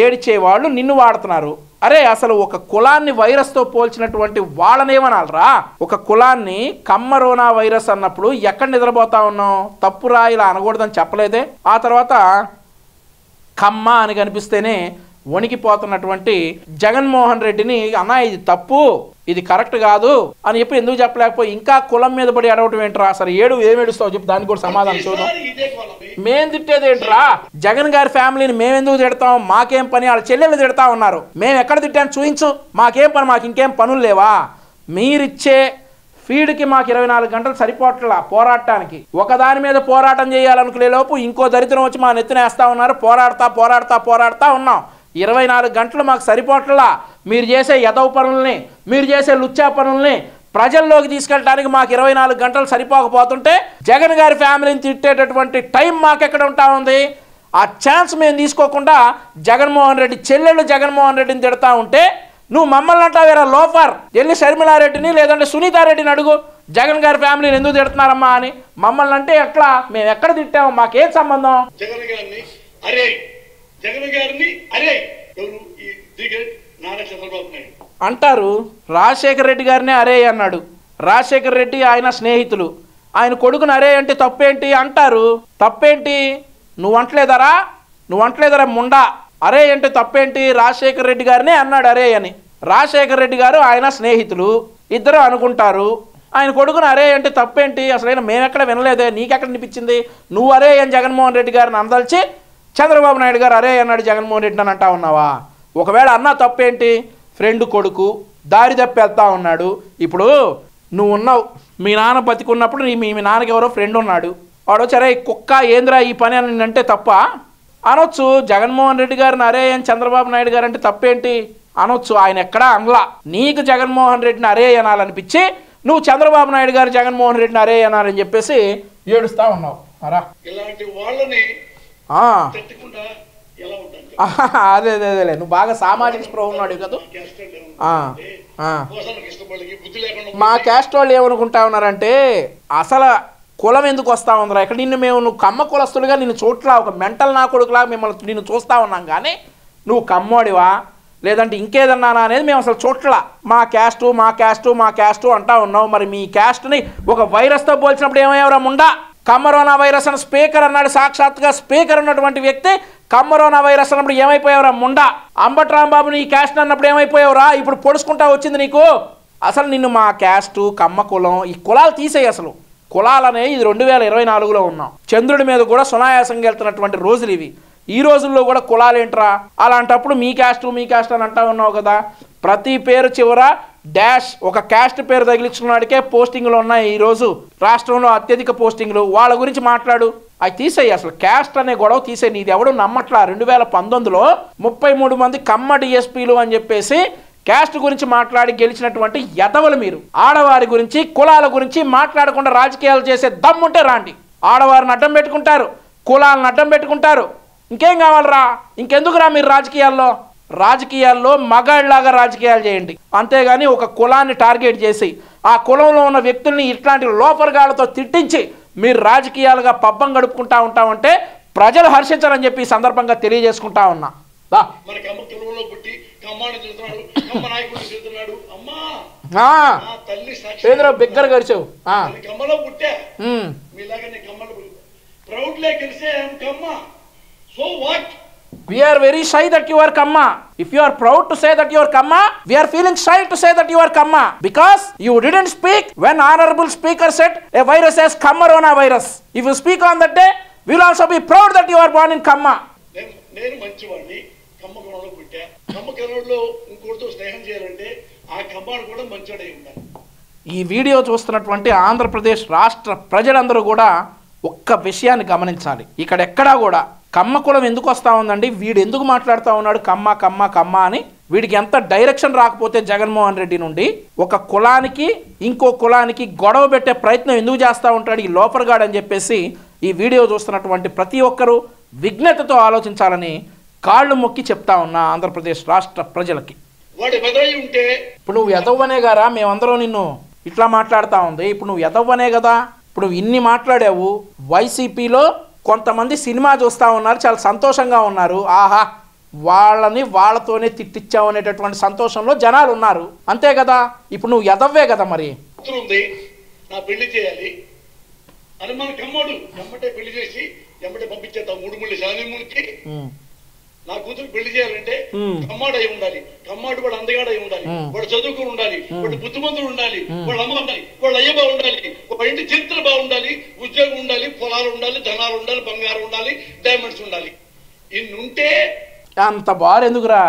ఏడ్చేవాళ్ళు నిన్ను వాడుతున్నారు. అరే అసలు ఒక కులాన్ని వైరస్తో పోల్చినటువంటి వాళ్ళనేమనాలరా? ఒక కులాన్ని కమ్మరోనా వైరస్ అన్నప్పుడు ఎక్కడ నిద్రపోతా ఉన్నాం? తప్పురా ఇలా అనకూడదని చెప్పలేదే. ఆ తర్వాత కమ్మ అని కనిపిస్తేనే వణికిపోతున్నటువంటి జగన్మోహన్ రెడ్డిని అన్నా ఇది తప్పు, ఇది కరెక్ట్ కాదు అని చెప్పి ఎందుకు చెప్పలేకపోయి ఇంకా కులం మీద పడి అడవటం ఏంట్రా? అసలు ఏమేడుస్తావు చెప్పి దానికి కూడా సమాధానం చూద్దాం. మేం తిట్టేది ఏంట్రా? జగన్ గారి ఫ్యామిలీని మేమెందుకు తిడతాం? మాకేం పని? వాళ్ళ చెల్లెళ్ళు తిడతా ఉన్నారు. మేము ఎక్కడ తిట్టాను చూయించు. మాకేం పని? మాకు ఇంకేం పనులు లేవా? మీరిచ్చే ఫీడ్కి మాకు 24 గంటలు సరిపోట్లా పోరాటానికి. ఒకదాని మీద పోరాటం చేయాలనుకునే లోపు ఇంకో దరిద్రం వచ్చి మా నెత్తినేస్తా ఉన్నారు. పోరాడుతా ఉన్నాం. 24 గంటలు మాకు సరిపోట్లా. మీరు చేసే యదవ పనుల్ని, మీరు చేసే లుచ్చా పనుల్ని ప్రజల్లోకి తీసుకెళ్ళడానికి మాకు 24 గంటలు సరిపోకపోతుంటే జగన్ గారి ఫ్యామిలీని తిట్టేటటువంటి టైం మాకెక్కడ ఉంటా ఉంది? ఆ ఛాన్స్ మేము తీసుకోకుండా జగన్మోహన్ రెడ్డి చెల్లెళ్ళు జగన్మోహన్ రెడ్డిని తిడతా ఉంటే నువ్వు మమ్మల్ని అంటావేరా లోఫర్? వెళ్ళి షర్మిలారెడ్డిని లేదంటే సునీతారెడ్డిని అడుగు, జగన్ గారి ఫ్యామిలీని ఎందుకు తిడుతున్నారమ్మా అని. మమ్మల్ని అంటే ఎట్లా? మేము ఎక్కడ తిట్టాము? మాకేం సంబంధం? జగన్ గారిని అరే ఎవరు? ఈ నారా చంద్రబాబు నాయుడు అంటారు. రాజశేఖర రెడ్డి గారినే అరే అన్నాడు. రాజశేఖర రెడ్డి ఆయన స్నేహితులు. ఆయన కొడుకుని అరే అంటే తప్పేంటి అంటారు. తప్పేంటి? నువ్వు అంటలేదరా ముండా? అరే అంటే తప్పేంటి? రాజశేఖర రెడ్డి గారినే అన్నాడు అరే అని. రాజశేఖర రెడ్డి గారు ఆయన స్నేహితులు, ఇద్దరు అనుకుంటారు. ఆయన కొడుకుని అరే అంటే తప్పేంటి? అసలైనా మేమెక్కడ వినలేదే, నీకెక్కడ అనిపించింది? నువ్వు అరే అని జగన్మోహన్ రెడ్డి గారిని అందల్చి చంద్రబాబు నాయుడు గారు అరే అన్నాడు జగన్మోహన్ రెడ్డి అని అంటా ఉన్నావా? ఒకవేళ అన్నా తప్పేంటి? ఫ్రెండ్ కొడుకు దారి తప్పి వెళ్తా ఉన్నాడు. ఇప్పుడు నువ్వు ఉన్నావు, మీ నాన్న బతికున్నప్పుడు మీ నాన్నకి ఎవరో ఫ్రెండ్ ఉన్నాడు. వాడు వచ్చి అరే కుక్క ఏంద్రా ఈ పని అని అంటే తప్ప అనొచ్చు. జగన్మోహన్ రెడ్డి గారిని అరే అని చంద్రబాబు నాయుడు గారు అంటే తప్పేంటి అనొచ్చు. ఆయన ఎక్కడా అనలా. నీకు జగన్మోహన్ రెడ్డిని అరే అనాలనిపించి నువ్వు చంద్రబాబు నాయుడు గారు జగన్మోహన్ రెడ్డిని అరే అనాలని చెప్పేసి ఏడుస్తా ఉన్నావు. ఇలాంటి వాళ్ళని అదేలే, నువ్వు బాగా సామాజిక స్పృహ ఉన్నాడు కదా. మా క్యాస్ట్ వాళ్ళు ఏమనుకుంటా ఉన్నారంటే అసలు కులం ఎందుకు వస్తా ఉందిరా ఇక్కడ? నువ్వు కమ్మ కులస్తులుగా నిన్ను చోట్ల ఒక మెంటల్ నా కొడుకులాగా మిమ్మల్ని నిన్ను చూస్తూ ఉన్నాం, కానీ నువ్వు కమ్మోడివా లేదంటే ఇంకేదన్నానా అనేది మేము అసలు చోట్ల. మా క్యాస్టు అంటా ఉన్నావు. మరి మీ క్యాస్ట్ని ఒక వైరస్తో పోల్చినప్పుడు ఏమయ్యావురా ముండా? కమ్మరోనా వైరస్ అని స్పీకర్ అన్నాడు. సాక్షాత్గా స్పీకర్ ఉన్నటువంటి వ్యక్తి కమ్మరోనా వైరస్ అన్నప్పుడు ఏమైపోయావురా ముండా? అంబటి రాంబాబు నీ క్యాస్ట్ అన్నప్పుడు ఏమైపోయావురా? ఇప్పుడు పొడుచుకుంటా వచ్చింది నీకు. అసలు నిన్ను మా క్యాస్టు కమ్మ కులం ఈ కులాలు తీసేయి. అసలు కులాలనే ఇది 2024లో ఉన్నాం. చంద్రుడి మీద కూడా సునాయాసంగా వెళ్తున్నటువంటి రోజులు ఇవి. ఈ రోజుల్లో కూడా కులాలేంట్రా? అలాంటప్పుడు మీ క్యాస్ట్ అని అంటా ఉన్నావు కదా. ప్రతి పేరు చివర డాష్ ఒక క్యాస్ట్ పేరు తగిలించుకున్నాడికే పోస్టింగ్లు ఉన్నాయి. ఈరోజు రాష్ట్రంలో అత్యధిక పోస్టింగ్లు. వాళ్ళ గురించి మాట్లాడు. అవి తీసేయి. అసలు క్యాస్ట్ అనే గొడవ తీసేయి. నీది ఎవడు నమ్మట్లా. 2019లో 33 మంది కమ్మ డిఎస్పీలు అని చెప్పేసి క్యాస్ట్ గురించి మాట్లాడి గెలిచినటువంటి యదవలు మీరు. ఆడవారి గురించి కులాల గురించి మాట్లాడకుండా రాజకీయాలు చేసే దమ్ముంటే రాండి. ఆడవారిని అడ్డం పెట్టుకుంటారు, కులాలను అడ్డం పెట్టుకుంటారు. ఇంకేం కావాలరా? ఇంకెందుకురా మీరు రాజకీయాల్లో మగాళ్ళలాగా రాజకీయాలు చేయండి. అంతేగాని ఒక కులాన్ని టార్గెట్ చేసి ఆ కులంలో ఉన్న వ్యక్తుల్ని ఇట్లాంటి లోపరగాళ్ళతో తిట్టించి మీరు రాజకీయాలుగా పబ్బం గడుపుకుంటా ఉంటామంటే ప్రజలు హర్షించారని చెప్పి ఈ సందర్భంగా తెలియజేసుకుంటా ఉన్నా. బిగ్గర గడిచావు. We are very shy that you are Kamma. If you are proud to say that you are Kamma, we are feeling shy to say that you are Kamma because you didn't speak when honorable speaker said a virus as Kammarona virus. If you speak on that day, we will also be proud that you are born in Kamma. నేను మంచివాడిని, కమ్మకరంలో పుట్టా. కమ్మకరంలో ఇంకోటితో స్నేహం చేయాలంటే ఆ కమ్మను కూడా మంచివాడై ఉండాలి. ఈ video చూస్తున్నటువంటి ఆంధ్రప్రదేశ్ రాష్ట్ర ప్రజలందరూ కూడా ఒక్క విషయాన్ని గమనించాలి. ఇక్కడ ఎక్కడా కూడా కమ్మ కులం ఎందుకు వస్తూ ఉందండి, వీడు ఎందుకు మాట్లాడుతూ ఉన్నాడు కమ్మ అని. వీడికి ఎంత డైరెక్షన్ రాకపోతే జగన్మోహన్ రెడ్డి నుండి ఒక కులానికి ఇంకో కులానికి గొడవ పెట్టే ప్రయత్నం ఎందుకు చేస్తూ ఉంటాడు ఈ లోపరగాడు అని చెప్పేసి ఈ వీడియో చూస్తున్నటువంటి ప్రతి ఒక్కరూ విజ్ఞతతో ఆలోచించాలని కాళ్ళు మొక్కి చెప్తా ఉన్నా ఆంధ్రప్రదేశ్ రాష్ట్ర ప్రజలకి. ఇప్పుడు నువ్వు ఎదవ్వనే గారా మేమందరం నిన్ను ఇట్లా మాట్లాడుతూ ఉంది. ఇప్పుడు నువ్వు ఎదవ్వనే కదా. ఇప్పుడు ఇన్ని మాట్లాడావు. వైసీపీలో కొంతమంది సినిమా చూస్తూ ఉన్నారు, చాలా సంతోషంగా ఉన్నారు. ఆహా వాళ్ళని వాళ్ళతోనే తిట్టించావు అనేటటువంటి సంతోషంలో జనాలు ఉన్నారు, అంతే కదా. ఇప్పుడు నువ్వు ఎదవ్వే కదా. మరి నా పెళ్లి చేయాలి అని మన కమ్మడు ఎమ్మటే పెళ్లి చేసి ఎమ్మటే పంపించేద్దాం 3 శానిమునికి. నా కూతురు పెళ్లి చేయాలంటే కమ్మాడు అయి ఉండాలి, కమ్మాడు వాడు అందగాడు అయి ఉండాలి, వాడు చదువుకుని ఉండాలి, వాడు బుద్ధిమంతుడు ఉండాలి, వాళ్ళ అమ్మ ఉండాలి, వాళ్ళ అయ్య బాగుండాలి, ఒక ఇంటి చరిత్ర బాగుండాలి, ఉద్యోగం ఉండాలి, పొలాలు ఉండాలి, ధనాలు ఉండాలి, బంగారం ఉండాలి, డైమండ్స్ ఉండాలి. ఇన్ని ఉంటే అంత బారు ఎందుకురా?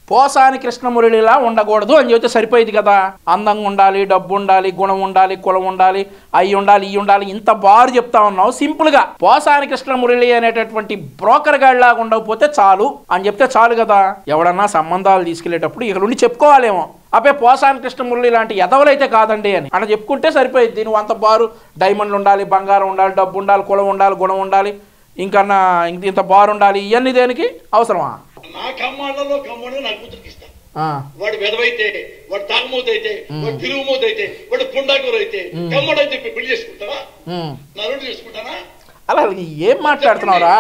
పోసాని కృష్ణమురళిలా ఉండకూడదు అని చెబితే సరిపోయింది కదా. అందంగా ఉండాలి, డబ్బు ఉండాలి, గుణం ఉండాలి, కులం ఉండాలి, అయి ఉండాలి, ఇవి ఉండాలి, ఇంత బారు చెప్తా ఉన్నావు. సింపుల్గా పోసాని కృష్ణమురళి అనేటటువంటి బ్రోకర్ గాడిలాగా ఉండకపోతే చాలు అని చెప్తే చాలు కదా. ఎవడన్నా సంబంధాలు తీసుకెళ్లేటప్పుడు ఇక్కడ నుండి చెప్పుకోవాలేమో, అబ్బే పోసాని కృష్ణమురళి లాంటి ఎదవలైతే కాదండి అని అట్లా చెప్పుకుంటే సరిపోయింది. నువ్వు అంత బారు డైమండ్లు ఉండాలి, బంగారం ఉండాలి, డబ్బు ఉండాలి, కులం ఉండాలి, గుణం ఉండాలి, ఇంకన్నా ఇంత బారు ఉండాలి, ఇవన్నీ దేనికి అవసరమా? నా కమ్మాళ్ళలో కమ్మాడు నా కూతురికి ఇస్తా. వాడు వెదవైతే, వాడు తాగుమూత అయితే, వాడు తిరుగుమూత అయితే, వాడు పుండాకూర అయితే, కమ్మడని చెప్పి పెళ్లి చేసుకుంటావా? నా రోడ్డు చేసుకుంటానా? అలా ఏం మాట్లాడుతున్నావురా?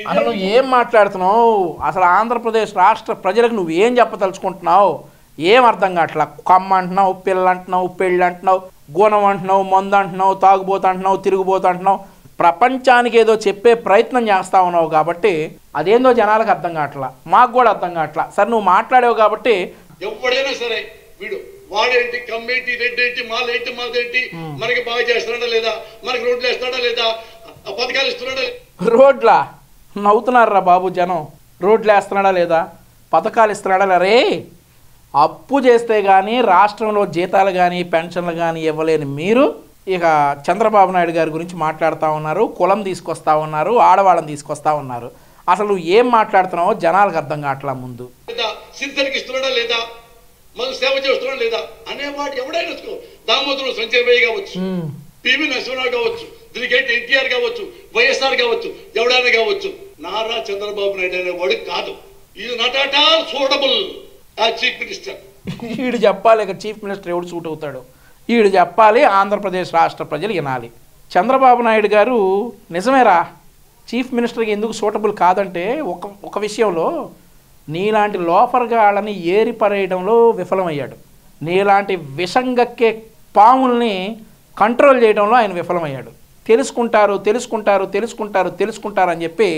అసలు నువ్వు ఏం మాట్లాడుతున్నావు? అసలు ఆంధ్రప్రదేశ్ రాష్ట్ర ప్రజలకు నువ్వు ఏం చెప్పదలుచుకుంటున్నావు? ఏం అర్థం కావట్లా. కమ్మ అంటున్నావు, పిల్ల అంటున్నావు, పెళ్ళి అంటున్నావు, గుణం అంటున్నావు, మందు అంటున్నావు, తాగుబోతు అంటున్నావు, తిరుగుబోతు అంటున్నావు. ప్రపంచానికి ఏదో చెప్పే ప్రయత్నం చేస్తా ఉన్నావు కాబట్టి అదేందో జనాలకు అర్థం కావట్లా, మాకు కూడా అర్థం కావట్లా. సరే నువ్వు మాట్లాడావు కాబట్టి ఎవడైనా సరే వీడు వాడేంటి, కమ్మేంటి, రెడ్డేంటి, మాలేంటి, మాదేంటి, మనకి బాగా చేస్తున్నాడా లేదా, మనకి రోడ్లు వేస్తాడా లేదా, పథకాలు ఇస్తున్నాడా? రోడ్లా నవ్వుతున్నారా బాబు జనం? రోడ్లు వేస్తున్నాడా లేదా, పథకాలు ఇస్తున్నాడా లేదా? రే అప్పు చేస్తే కానీ రాష్ట్రంలో జీతాలు కానీ పెన్షన్లు కానీ ఇవ్వలేని మీరు ఇక చంద్రబాబు నాయుడు గారి గురించి మాట్లాడుతూ ఉన్నారు, కులం తీసుకొస్తా ఉన్నారు, ఆడవాళ్ళని తీసుకొస్తా ఉన్నారు. అసలు నువ్వు ఏం మాట్లాడుతున్నావో జనాలకు అర్థం కావట్లా. ముందు సిద్ధరికి ఇస్తున్నాడా లేదా, మనం సేవ చేస్తున్నాడా లేదా అనేవాడు ఎవడైనా దామోదరం సంజయ్ భాయ్ కావచ్చు, పివి నరసింహరావు కావచ్చు, దీనికి ఎన్టీఆర్ కావచ్చు, వైఎస్ఆర్ కావచ్చు, ఎవడైనా కావచ్చు, నారా చంద్రబాబు నాయుడు అనేవాడు కాదు. ఇది not at all suitable as chief minister. వీడు చెప్పాలి ఇక చీఫ్ మినిస్టర్ ఎవడు సూట్ అవుతాడు, వీడు చెప్పాలి, ఆంధ్రప్రదేశ్ రాష్ట్ర ప్రజలు వినాలి. చంద్రబాబు నాయుడు గారు నిజమేరా చీఫ్ మినిస్టర్కి ఎందుకు సూటబుల్ కాదంటే ఒక విషయంలో నీలాంటి లోఫర్గా వాళ్ళని ఏరిపరేయడంలో విఫలమయ్యాడు. నీలాంటి విషంగక్కే పాముల్ని కంట్రోల్ చేయడంలో ఆయన విఫలమయ్యాడు. తెలుసుకుంటారు తెలుసుకుంటారు తెలుసుకుంటారు తెలుసుకుంటారు అని చెప్పి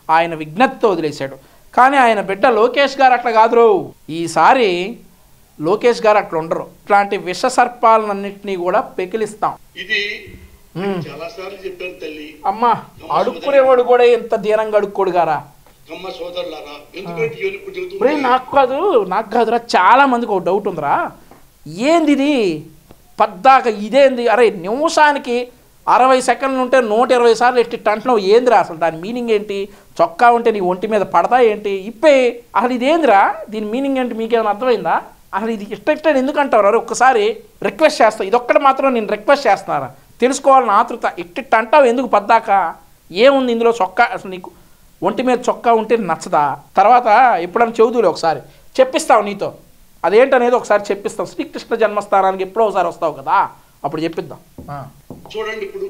ఆయన విజ్ఞప్తితో వదిలేశాడు. కానీ ఆయన బిడ్డ లోకేష్ గారు అట్లా కాదురో. ఈసారి లోకేష్ గారు అట్లా ఉండరు. ఇట్లాంటి విష సర్పాలన్నింటినీ కూడా పెకిలిస్తాం. ఇది చాలాసార్లు చెప్పాను తల్లి. అమ్మా అడుక్కునేవాడు కూడా ఎంత దీనంగా అడుక్కోడు గారా. నాకు కాదురా, చాలా మందికి ఒక డౌట్ ఉందిరా. ఏంది ఇది పద్దాక ఇదేంది? అరే నిమిషానికి 60 సెకండ్లు ఉంటే 120 సార్లు ఎట్టి అంటున్నావు, ఏందిరా అసలు దాని మీనింగ్ ఏంటి? చొక్కా ఉంటే నీ ఒంటి మీద పడతా ఏంటి? ఇప్పే అసలు ఇదేందిరా, దీని మీనింగ్ ఏంటి? మీకేమైనా అర్థమైందా? అసలు ఇది ఇష్టం ఎందుకు అంటారు? అరే ఒక్కసారి రిక్వెస్ట్ చేస్తా, ఇదొక్కటి మాత్రం నేను రిక్వెస్ట్ చేస్తున్నారా, తెలుసుకోవాలని ఆతృత. ఇట్టిట్ అంటావు ఎందుకు పద్దాక? ఏముంది ఇందులో? చొక్కా అసలు నీకు ఒంటి మీద చొక్కా ఉంటే నచ్చదా? తర్వాత ఎప్పుడైనా చెబుతులే, ఒకసారి చెప్పిస్తావు నీతో, అదేంటనేది ఒకసారి చెప్పిస్తావు. శ్రీకృష్ణ జన్మస్థానానికి ఎప్పుడో ఒకసారి వస్తావు కదా, అప్పుడు చెప్పిద్దాం. చూడండి, ఇప్పుడు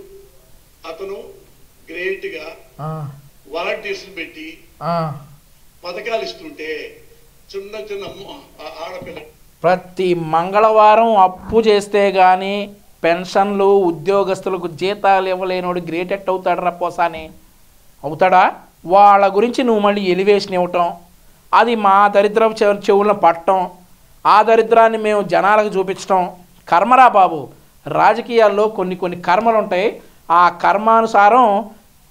అతను గ్రేట్ గా వాలంటీర్స్ పెట్టి పథకాలు ఇస్తుంటే చిన్న చిన్న ఆడపిల్ల ప్రతి మంగళవారం అప్పు చేస్తే గానీ పెన్షన్లు ఉద్యోగస్తులకు జీతాలు ఇవ్వలేనోడు గ్రేట్ ఎట్ అవుతాడు రా పోసాని? అవుతాడా? వాళ్ళ గురించి నువ్వు మళ్ళీ ఎలివేషన్ ఇవ్వటం, అది మా దరిద్రం చెవులను పట్టడం, ఆ దరిద్రాన్ని మేము జనాలకు చూపించడం కర్మరా బాబు. రాజకీయాల్లో కొన్ని కర్మలు ఉంటాయి, ఆ కర్మానుసారం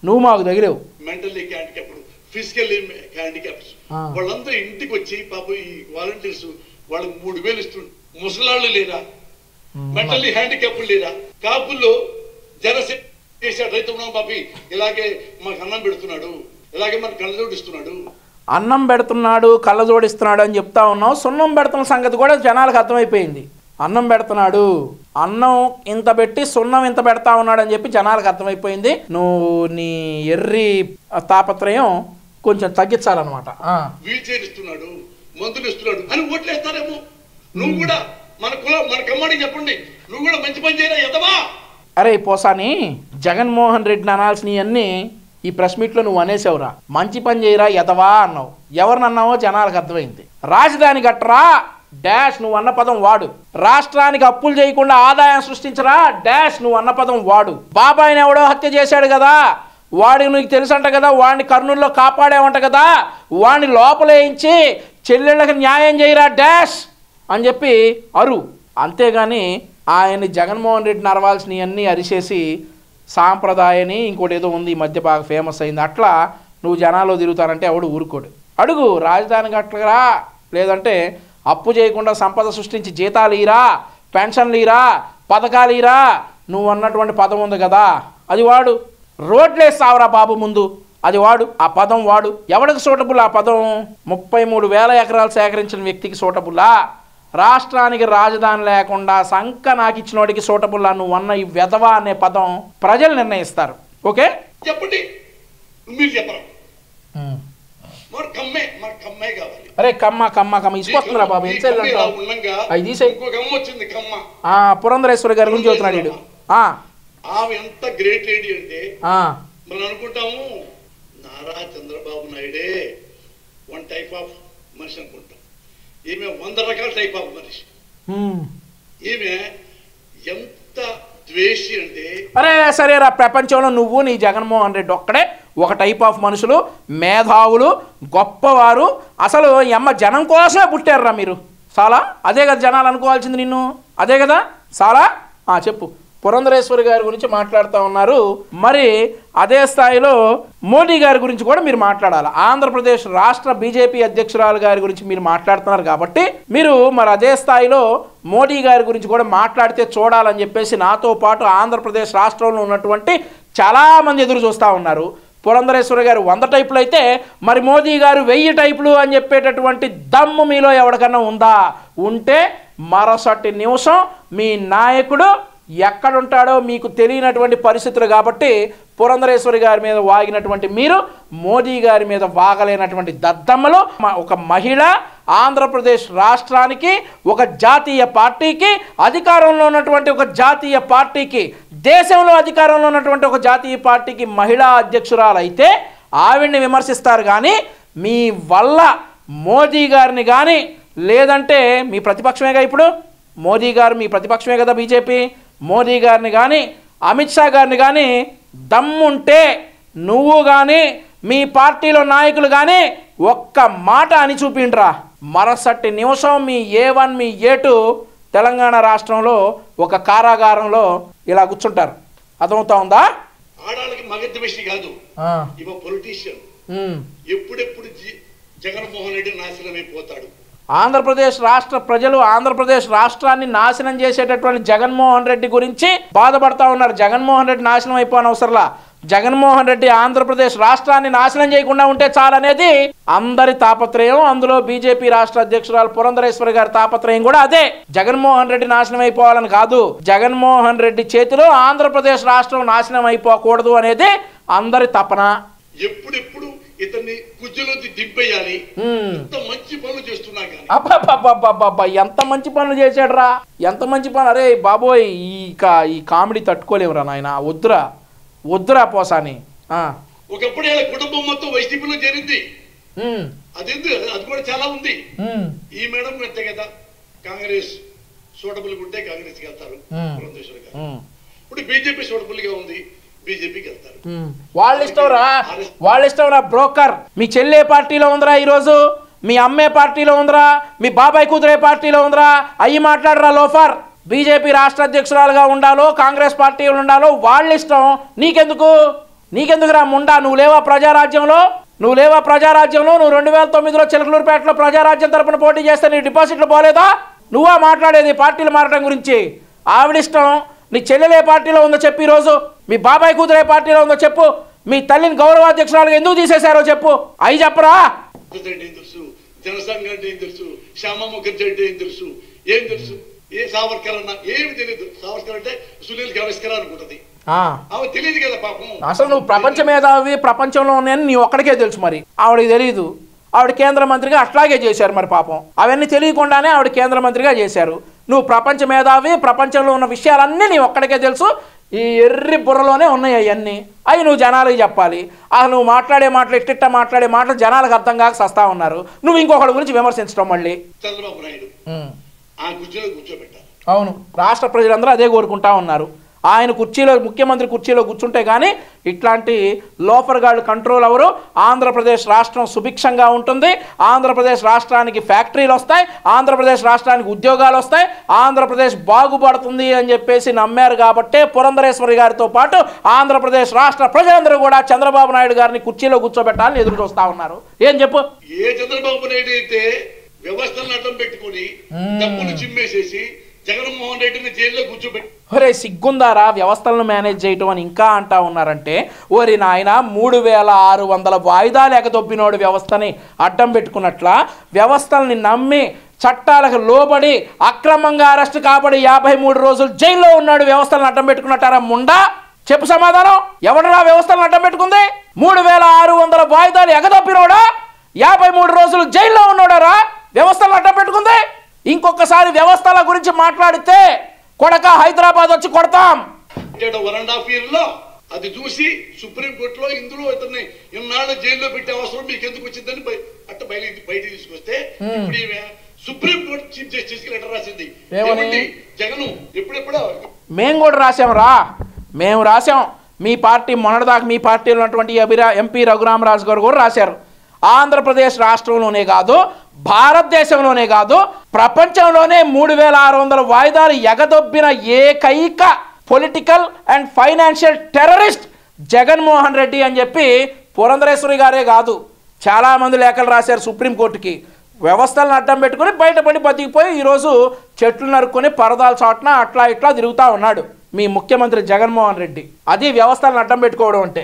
నువ్వు మాకు తగిలేవు. మెంటల్లీ హ్యాండిక్యాప్డ్, ఫిజికల్లీ హ్యాండిక్యాప్డ్ వాళ్ళంతా ఇంటికి వచ్చి పాప ఈ వాలంటీర్స్ వాళ్ళకి 3000 ఇస్తుండ్రు. ముసలాళ్ళు లేరా, మెంటల్లీ హ్యాండిక్యాప్డ్ లేరా? కాపుల్లో జనసేన చేశాడు, రైతు బాబీ ఇలాగే మనకు అన్నం పెడుతున్నాడు, ఇలాగే మనకు కళ్ళజోడిస్తున్నాడు, అన్నం పెడుతున్నాడు కళ్ళజోడిస్తున్నాడు అని చెప్తా ఉన్నావు. సున్నం పెడుతున్న సంగతి కూడా జనాలకు అర్థమైపోయింది. అన్నం పెడుతున్నాడు, అన్నం ఇంత పెట్టి సున్నం ఇంత పెడతా ఉన్నాడు అని చెప్పి జనాలకు అర్థమైపోయింది. నువ్వు నీ ఎర్రి తాపత్రయం కొంచెం తగ్గించాలన్నమాట. వీల్ చైర్ ఇస్తున్నాడు, మందులు ఇస్తున్నాడు అని ఓట్లేస్తారేమో. నువ్వు కూడా మన కులం మన కమ్మాడి చెప్పండి, నువ్వు కూడా మంచి పని చేయరా ఎదవా? అరే పోసాని, జగన్మోహన్ రెడ్డిని అనాల్సినవన్నీ ఈ ప్రెస్ మీట్లో నువ్వు అనేసావురా. మంచి పని చేయరా ఎదవా అన్నావు. ఎవరినన్నావో జనాలకు అర్థమైంది. రాజధాని కట్టరా డాష్ నువ్వు అన్న పదం వాడు. రాష్ట్రానికి అప్పులు చేయకుండా ఆదాయం సృష్టించరా డాష్ నువ్వు అన్న పదం వాడు. బాబాయిని ఎవడో హత్య చేశాడు కదా, వాడికి నీకు తెలుసంట కదా, వాడిని కర్నూలులో కాపాడేవంట కదా, వాడిని లోపలేయించి చెల్లెళ్ళకి న్యాయం చేయరా డాష్ అని చెప్పి అరు. అంతేగాని ఆయన్ని జగన్మోహన్ రెడ్డిని అరవాల్సినవన్నీ అరిచేసి సాంప్రదాయని ఇంకోటి ఏదో ఉంది ఈ మధ్య బాగా ఫేమస్ అయింది, అట్లా నువ్వు జనాల్లో తిరుగుతానంటే ఎవడు ఊరుకోడు. అడుగు రాజధాని కట్టరా, లేదంటే అప్పు చేయకుండా సంపద సృష్టించి జీతాలు ఈరా, పెన్షన్లు ఈరా, పథకాలు ఈరా, నువ్వు అన్నటువంటి పదం ఉంది కదా అది వాడు. రోడ్లేస్తావురా బాబు ముందు అది వాడు, ఆ పదం వాడు. ఎవడికి సూటబుల్ ఆ పదం? 33,000 ఎకరాలు సేకరించిన వ్యక్తికి సూటబుల్లా? రాష్ట్రానికి రాజధాని లేకుండా సంక నాకిచ్చినోడికి సూటబుల్లా నువ్వు అన్న ఈ వెధవా అనే పదం? ప్రజలు నిర్ణయిస్తారు. ఓకే చెప్పండి, మీరు చెప్పరా? అరే కమ్మ కమ్మ కమ్మ ఇసుకొస్తుందిరా బాబు, అది తీసేయి. పురంధరేశ్వరి గారి గురించి చెబుతున్నాడు వీడు. ఆమె ఎంత గ్రేట్ లేడీ అంటే మనం అనుకుంటాము నారా చంద్రబాబు నాయుడే వన్ టైప్ ఆఫ్ మనిషి అనుకుంటాం. ఈమె 100 రకాల టైప్ ఆఫ్ మనిషి. ఈమె ఎంత ద్వేషి అంటే అరే సరేరా, ప్రపంచంలో నువ్వు నీ జగన్మోహన్ రెడ్డి ఒక్కడే ఒక టైప్ ఆఫ్ మనుషులు, మేధావులు, గొప్పవారు. అసలు అమ్మ జనం కోసమే పుట్టారురా మీరు. చాలా అదే కదా జనాలు అనుకోవాల్సింది నిన్ను, అదే కదా చాలా. చెప్పు. పురంధరేశ్వరి గారి గురించి మాట్లాడుతూ ఉన్నారు, మరి అదే స్థాయిలో మోడీ గారి గురించి కూడా మీరు మాట్లాడాలి. ఆంధ్రప్రదేశ్ రాష్ట్ర బీజేపీ అధ్యక్షురాలు గారి గురించి మీరు మాట్లాడుతున్నారు కాబట్టి మీరు మరి అదే స్థాయిలో మోడీ గారి గురించి కూడా మాట్లాడితే చూడాలని చెప్పేసి నాతో పాటు ఆంధ్రప్రదేశ్ రాష్ట్రంలో ఉన్నటువంటి చాలామంది ఎదురు చూస్తూ ఉన్నారు. పురంధరేశ్వరి గారు 100 టైపులు అయితే మరి మోదీ గారు 1000 టైపులు అని చెప్పేటటువంటి దమ్ము మీలో ఎవరికన్నా ఉందా? ఉంటే మరోసటి నిమిషం మీ నాయకుడు ఎక్కడుంటాడో మీకు తెలియనటువంటి పరిస్థితులు కాబట్టి పురంధరేశ్వరి గారి మీద వాగినటువంటి మీరు మోదీ గారి మీద వాగలేనటువంటి దద్దమ్మలు. ఒక మహిళ ఆంధ్రప్రదేశ్ రాష్ట్రానికి, ఒక జాతీయ పార్టీకి, అధికారంలో ఉన్నటువంటి ఒక జాతీయ పార్టీకి, దేశంలో అధికారంలో ఉన్నటువంటి ఒక జాతీయ పార్టీకి మహిళా అధ్యక్షురాలు అయితే ఆవిడ్ని విమర్శిస్తారు. కానీ మీ వల్ల మోదీ గారిని కానీ, లేదంటే మీ ప్రతిపక్షమేగా ఇప్పుడు మోదీ గారు, మీ ప్రతిపక్షమే కదా బీజేపీ, మోదీ గారిని కానీ అమిత్ షా గారిని కానీ దమ్ముంటే నువ్వు కానీ మీ పార్టీలో నాయకులు కానీ ఒక్క మాట అని చూపిండ్రా. మరుసటి నిమిషం మీ A1 మీ A2 తెలంగాణ రాష్ట్రంలో ఒక కారాగారంలో ఇలా కూర్చుంటారు. అర్థమవుతా ఉందా? ఆడాలకి మగద్వేషి కాదు, ఇవ పొలిటీషియన్. ఎప్పుడెప్పుడు జగన్మోహన్ రెడ్డి నాశనం అయిపోతాడు? ఆంధ్రప్రదేశ్ రాష్ట్ర ప్రజలు ఆంధ్రప్రదేశ్ రాష్ట్రాన్ని నాశనం చేసేటటువంటి జగన్మోహన్ రెడ్డి గురించి బాధపడతా ఉన్నారు. జగన్మోహన్ రెడ్డి నాశనం అయిపోనవసరంలా, జగన్మోహన్ రెడ్డి ఆంధ్రప్రదేశ్ రాష్ట్రాన్ని నాశనం చేయకుండా ఉంటే చాలనేది అందరి తాపత్రయం. అందులో బీజేపీ రాష్ట్ర అధ్యక్షురాలు పురంధరేశ్వరి గారి తాపత్రయం కూడా అదే. జగన్మోహన్ రెడ్డి నాశనం అయిపోవాలని కాదు, జగన్మోహన్ రెడ్డి చేతిలో ఆంధ్రప్రదేశ్ రాష్ట్రం నాశనం అయిపోకూడదు అనేది అందరి తపన. ఎప్పుడెప్పుడు ఇతన్ని కుజ్జలోంచి దింపేయాలి, ఎంత మంచి పనులు చేస్తున్నా కానీ. అబ్బా ఎంత మంచి పనులు చేశాడు రా, ఎంత మంచి పనులు. అరే బాబోయ్, ఈ కామెడీ తట్టుకోలేవురా నాయన, వద్దురా పోసాని. ఒకప్పుడు ఇలా కుటుంబం మొత్తం వైసీపీలో చేరింది, అది కూడా చాలా ఉంది. ఈ మేడం అంతే కదా, కాంగ్రెస్ సూటబుల్ ఉంటే కాంగ్రెస్కి వెళ్తారు పురంధరేశ్వరి గారు. ఇప్పుడు బీజేపీ సూటబుల్ గా ఉంది, బీజేపీకి వెళ్తారు. వాళ్ళ ఇష్టం రా బ్రోకర్. మీ చెల్లె పార్టీలో ఉందిరా ఈరోజు, మీ అమ్మే పార్టీలో ఉందిరా, మీ బాబాయ్ కూతురే పార్టీలో ఉందిరా, అయ్యి మాట్లాడరా లోఫర్. బీజేపీ రాష్ట్ర అధ్యక్షురాలుగా ఉండాలో కాంగ్రెస్ పార్టీలో ఉండాలో వాళ్ళ ఇష్టం. నీకెందుకురా ముండా? నువ్వు లేవా ప్రజారాజ్యంలో? నువ్వు 2009లో చిలకలూరుపేటలో ప్రజారాజ్యం తరపున పోటీ చేస్తే నీ డిపాజిట్లు పోలేదా? నువ్వా మాట్లాడేది పార్టీలు మారడం గురించి? ఆవిడిష్టం. నీ చెల్లెలే పార్టీలో ఉందో చెప్పు, ఈరోజు మీ బాబాయ్ కూతురే పార్టీలో ఉందో చెప్పు, మీ తల్లిని గౌరవాధ్యక్షురాలుగా ఎందుకు తీసేశారో చెప్పు, అవి చెప్పరా? తెలుసు, జనసంఘ అంటే ఏం తెలుసు, శ్యామ ముఖర్జీ అంటే ఏం తెలుసు, ఏం తెలుసు? ఏ సావర్కర్ అన్నా ఏమి తెలియదు. సావర్కర్ అంటే సునీల్ గవాస్కర్ అనుకుంటది, ఆమె తెలియదు కదా పాపం. అసలు నువ్వు ప్రపంచ మేధావి, ప్రపంచంలో ఉన్నాయని నీ ఒక్కడికే తెలుసు, మరి ఆవిడకి తెలియదు. ఆవిడ కేంద్ర మంత్రిగా అట్లాగే చేశారు మరి పాపం. అవన్నీ తెలియకుండానే ఆవిడ కేంద్ర మంత్రిగా చేశారు. నువ్వు ప్రపంచ మేధావి, ప్రపంచంలో ఉన్న విషయాలన్నీ నీ ఒక్కడికే తెలుసు. ఈ ఎర్రి బుర్రలోనే ఉన్నాయి అవన్నీ. అవి నువ్వు జనాలకి చెప్పాలి. అసలు నువ్వు మాట్లాడే మాటలు, ఇట్టిట్ట మాట్లాడే మాటలు జనాలకు అర్థం కాక సస్తా ఉన్నారు. నువ్వు ఇంకొకటి గురించి విమర్శించడం మళ్ళీ. చంద్రబాబు నాయుడు ఆ కుర్చీలో కూర్చోబెట్టారు. అవును, రాష్ట్ర ప్రజలందరూ అదే కోరుకుంటా ఉన్నారు. ఆయన కుర్చీలో ముఖ్యమంత్రి కుర్చీలో కూర్చుంటే కానీ ఇట్లాంటి లోఫర్ గాళ్ళు కంట్రోల్ అవరు. ఆంధ్రప్రదేశ్ రాష్ట్రం సుభిక్షంగా ఉంటుంది. ఆంధ్రప్రదేశ్ రాష్ట్రానికి ఫ్యాక్టరీలు వస్తాయి. ఆంధ్రప్రదేశ్ రాష్ట్రానికి ఉద్యోగాలు వస్తాయి. ఆంధ్రప్రదేశ్ బాగుపడుతుంది అని చెప్పేసి నమ్మారు కాబట్టే పురంధరేశ్వరి గారితో పాటు ఆంధ్రప్రదేశ్ రాష్ట్ర ప్రజలందరూ కూడా చంద్రబాబు నాయుడు గారిని కుర్చీలో కూర్చోబెట్టాలని ఎదురు చూస్తా ఉన్నారు. ఏం చెప్పు? ఏ చంద్రబాబు నాయుడు అయితే వ్యవస్థలను అడ్డం పెట్టుకుని డబ్బులు చిమ్మేసేసి జగన్మోహన్ రెడ్డిని జైల్లో కూర్చోబెట్టి ఒరే సిగ్గుందారా వ్యవస్థలను మేనేజ్ చేయటం అని ఇంకా అంటా ఉన్నారంటే, ఓరి నాయన 3600 వాయిదాలు ఎగదొబ్బినోడు వ్యవస్థని అడ్డం పెట్టుకున్నట్ల వ్యవస్థల్ని నమ్మి చట్టాలకు లోబడి అక్రమంగా అరెస్ట్ కాబడి 53 రోజులు జైల్లో ఉన్నాడు వ్యవస్థలను అడ్డం పెట్టుకున్నట్టారా ముండా? చెప్పు సమాధానం. ఎవడరా వ్యవస్థలను అడ్డం పెట్టుకుంది? 3600 వాయిదాలు ఎగదొబ్బినోడా 53 రోజులు జైల్లో ఉన్నాడారా వ్యవస్థలను అడ్డం పెట్టుకుంది? ఇంకొకసారి వ్యవస్థల గురించి మాట్లాడితే కొడక హైదరాబాద్ వచ్చి కొడతాం. 1.5 year లో అది చూసి సుప్రీంకోర్టులో ఇందులో ఇతన్ని ఇన్నాళ్ళు జైల్లో పెట్టే అవసరం మీకు ఎందుకు వచ్చిందని అట్ట బయట తీసుకొస్తే ఇప్పుడు సుప్రీంకోర్టు చీఫ్ జస్టిస్ కి లెటర్ రాసింది. జగన్ ఎప్పుడెప్పుడో మేము కూడా రాసాం రా, మేము రాసాం. మీ పార్టీ మొన్నటిదాకా మీ పార్టీలో ఉన్నటువంటి ఎంపీ రఘురామరాజు గారు కూడా రాశారు. ఆంధ్రప్రదేశ్ రాష్ట్రంలోనే కాదు భారతదేశంలోనే కాదు ప్రపంచంలోనే 3600 వాయిదాలు ఎగదొబ్బిన ఏకైక political and financial terrorist Jaganmohan Reddy అని చెప్పి పురంధరేశ్వరి గారే కాదు చాలామంది లేఖలు రాశారు సుప్రీంకోర్టుకి. వ్యవస్థలను అడ్డం పెట్టుకుని బయటపడి బతికిపోయి ఈరోజు చెట్లు నరుక్కొని పరదాల చాటున అట్లా ఇట్లా తిరుగుతూ ఉన్నాడు మీ ముఖ్యమంత్రి జగన్మోహన్ రెడ్డి. అది వ్యవస్థలను అడ్డం పెట్టుకోవడం అంటే.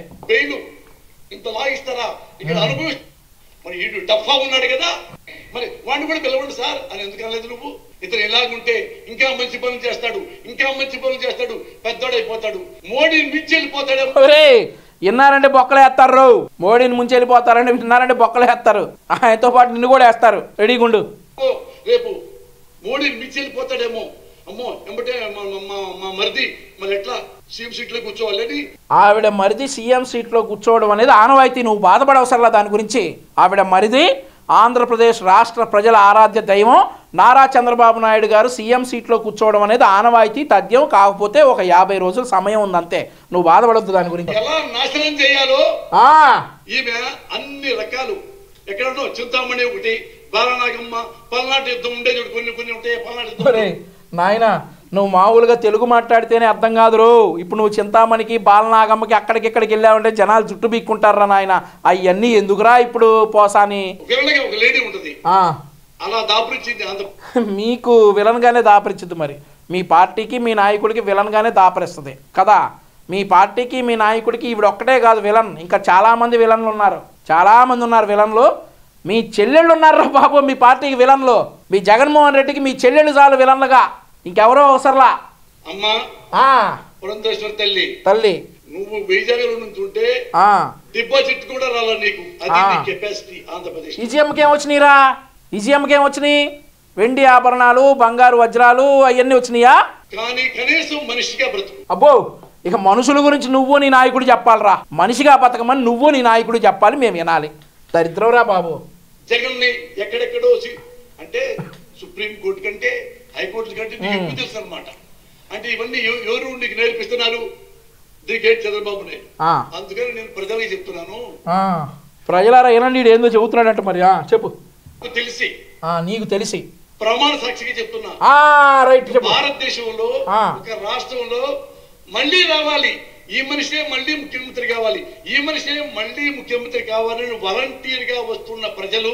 ఇంతలా ఇస్తారా ఇక్కడ అనుభవిస్తా మరి ఇటు డఫా ఉన్నాడు కదా, మరి వాడిని కూడా పిలవండి సార్ అని ఎందుకు అనలేదు నువ్వు? ఇతను ఎలాగుంటే ఇంకా మంచి పనులు చేస్తాడు, ఇంకా మంచి పనులు చేస్తాడు, పెద్దోడైపోతాడు, మోడీని మించి వెళ్ళిపోతాడు. విన్నారంటే బొక్కలు వేస్తారు. మోడీని ముంచి వెళ్ళిపోతారంటే విన్నారంటే బొక్కలు వేస్తారు. ఆయనతో పాటు నిన్ను కూడా వేస్తారు. రెడీగుండు. రేపు మోడీని మించి వెళ్ళిపోతాడేమో. అమ్మో ఎంబటే మా మరిది మరి ఎట్లా సీఎం సీట్ లో కూర్చోవాలని. ఆవిడ మరిది సీఎం సీట్ లో కూర్చోవడం అనేది ఆనవాయితీ. నువ్వు బాధపడవసరలా దాని గురించి. ఆవిడ మరిది ఆంధ్రప్రదేశ్ రాష్ట్ర ప్రజల ఆరాధ్య దైవం నారా చంద్రబాబు నాయుడు గారు సీఎం సీట్లో కూర్చోవడం అనేది ఆనవాయితీ తథ్యం. కాకపోతే ఒక 50 రోజుల సమయం ఉందంతే. నువ్వు బాధపడొద్దు దాని గురించి. ఎలా నాశనం చేయాలో ఈమె అన్ని రకాలు ఎక్కడో చింతామణి ఒకటి, బాలనాగమ్మ, పల్నాటి యుద్ధం ఉండేది కొన్ని ఉంటాయి. పల్నాటి యుద్ధం నాయన నువ్వు మామూలుగా తెలుగు మాట్లాడితేనే అర్థం కాదు రో. ఇప్పుడు నువ్వు చింతామణికి బాలనాగమ్మకి అక్కడికి వెళ్ళావంటే జనాలు జుట్టు బీక్కుంటారా నాయన. అవన్నీ ఎందుకురా ఇప్పుడు పోసాని. ఒక లేడీ ఉంటుంది అలా దాపరించింది. మీకు విలన్ గానే దాపరిచింది. మరి మీ పార్టీకి మీ నాయకుడికి విలన్ గానే దాపరిస్తుంది కదా. మీ పార్టీకి మీ నాయకుడికి ఈవిడ ఒక్కటే కాదు విలన్, ఇంకా చాలామంది విలన్లు ఉన్నారు. చాలామంది ఉన్నారు విలన్లు. మీ చెల్లెళ్ళు ఉన్నారు రా బాబు మీ పార్టీకి విలన్లు. మీ జగన్మోహన్ రెడ్డికి మీ చెల్లెళ్ళు చాలు విలన్లుగా, ఇంకెవరో అవసరంలా. అమ్మా పురంధేశ్వరి తల్లి నువ్వు వైజాగ్ నుంచి ఉంటే డిపాజిట్ కూడా రాలా నీకు. అది నీ కెపాసిటీ. ఆంధ్రప్రదేశ్ ఈజీఎంకి ఏమొచ్చినాయిరా? ఈజీఎంకి ఏమొచ్చినాయి? వెండి ఆభరణాలు, బంగారు వజ్రాలు అవన్నీ వచ్చినాయా? కానీ కనీసం మనిషిగా బ్రతుకు. అబ్బో ఇక మనుషుల గురించి నువ్వు నీ నాయకుడు చెప్పాలరా. మనిషిగా బతకమని నువ్వు నీ నాయకుడు చెప్పాలి, మేము వినాలి. దరిద్రవురా బాబు. జగన్ ని ఎక్కడెక్కడో అంటే సుప్రీం కోర్టు కంటే హైకోర్టు కంటే నీకు ఎక్కువ తెలుసు అనమాట. అంటే ఇవన్నీ ఎవరు నీకు నేర్పిస్తున్నారు? చంద్రబాబు నాయుడు. అందుకని నేను ప్రజలకి చెప్తున్నాను. ప్రజలారా ఏనండి ఏందో చెబుతున్నాడంట. మరి చెప్పు. తెలిసి నీకు తెలిసి ప్రమాణ సాక్షిగా చెప్తున్నా. భారతదేశంలో ఒక రాష్ట్రంలో మళ్ళీ రావాలి, ఈ మనిషే మళ్ళీ ముఖ్యమంత్రి కావాలి, ఈ మనిషే మళ్ళీ ముఖ్యమంత్రి కావాలని వాలంటీర్ గా వస్తున్న ప్రజలు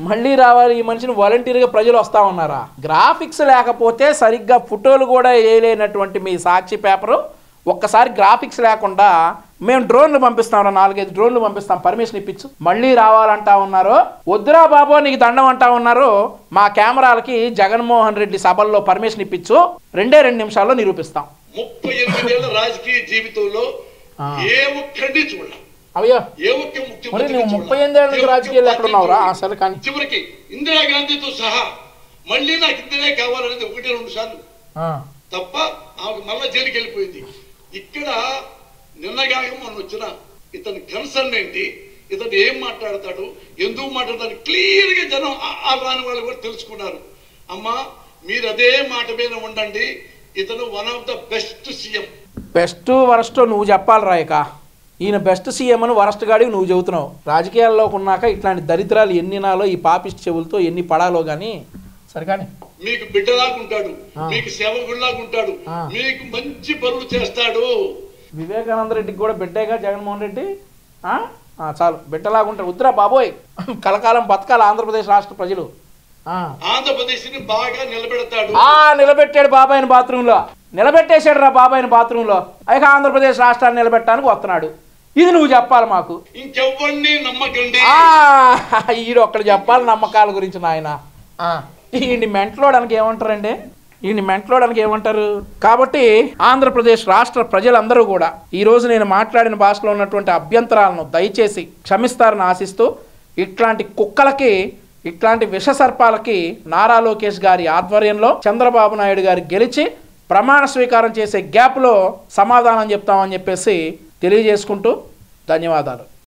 మళ్ళీ రావాలి ఈ మనిషిని వాలంటీర్గా ప్రజలు వస్తా ఉన్నారా? గ్రాఫిక్స్ లేకపోతే సరిగ్గా ఫోటోలు కూడా వేయలేనటువంటి మీ సాక్షి పేపరు ఒక్కసారి గ్రాఫిక్స్ లేకుండా మేము డ్రోన్లు పంపిస్తాం, 4-5 డ్రోన్లు పంపిస్తాం, పర్మిషన్ ఇప్పించు. మళ్ళీ రావాలంటా ఉన్నారు. వద్దురా బాబు నీకు దండం అంటా ఉన్నారు. మా కెమెరాలకి జగన్మోహన్ రెడ్డి సభల్లో పర్మిషన్ ఇప్పించు, 2 నిమిషాల్లో నిరూపిస్తాం. 38 ఏళ్ల రాజకీయ జీవితంలో ఏ ఒక్కడిని చూడాలి. అయ్యో మరి నువ్వు 38 ఏళ్ళ రాజకీయాలు ఎక్కడ ఉన్నావురా? సరే కానీ చివరికి ఇందిరాగాంధీతో సహా మళ్ళీ నాకు ఇందిరే కావాలనేది 1-2 సార్లు తప్ప ఆమెకు మళ్ళా జైలుకి వెళ్ళిపోయింది. ఇక్కడ నిన్నగాక మొన్న వచ్చిన ఇతని కన్సర్న్ ఏంటి, ఇతను ఏం మాట్లాడతాడు, ఎందుకు మాట్లాడతాడు క్లియర్ గా జనం రాని వాళ్ళు కూడా తెలుసుకున్నారు. అమ్మా మీరు అదే మాట మీద ఉండండి, ఇతను one of the best CM. Best worst నువ్వు చెప్పాలి రాయక. ఈయన బెస్ట్ సీఎం అని వరస్ట్ గాడికి నువ్వు చెబుతున్నావు. రాజకీయాల్లోకి ఉన్నాక ఇట్లాంటి దరిద్రాలు ఎన్ని నాలో ఈ పాపిస్ట్ చెవులతో ఎన్ని పడాలో కానీ సరికాని. మీకు బిడ్డలాగుంటాడు, మీకు సేవకుడిలాగుంటాడు, మీకు మంచి పనులు చేస్తాడు. వివేకానంద రెడ్డికి కూడా బిడ్డేగా జగన్మోహన్ రెడ్డి. చాలు బిడ్డలాగుంటాడు. ఉత్తరా బాబోయ్, కలకాలం బతకాలి ఆంధ్రప్రదేశ్ రాష్ట్ర ప్రజలు. ఆంధ్రప్రదేశ్ ని బాగా నిలబెడతాడు. నిలబెట్టాడు బాబాయిని బాత్రూంలో, నిలబెట్టేశాడు రా బాబాయిని బాత్రూంలో. అయితే ఆంధ్రప్రదేశ్ రాష్ట్రాన్ని నిలబెట్టడానికి వస్తున్నాడు. ఇది నువ్వు చెప్పాలి మాకు. ఇంకెవ్వరిని నమ్మకండి. ఈడు ఒక్కడు చెప్పాలి నమ్మకాల గురించి నాయన. ఈయన్ని మెంటలోడానికి ఏమంటారండి? ఈయన్ని మెంటలోడానికి ఏమంటారు? కాబట్టి ఆంధ్రప్రదేశ్ రాష్ట్ర ప్రజలందరూ కూడా ఈరోజు నేను మాట్లాడిన భాషలో ఉన్నటువంటి అభ్యంతరాలను దయచేసి క్షమిస్తారని ఆశిస్తూ, ఇట్లాంటి కుక్కలకి, ఇట్లాంటి విష సర్పాలకి నారా లోకేష్ గారి ఆధ్వర్యంలో చంద్రబాబు నాయుడు గారు గెలిచి ప్రమాణ స్వీకారం చేసే గ్యాప్లో సమాధానం చెప్తామని చెప్పేసి తెలియజేసుకుంటూ ధన్యవాదాలు.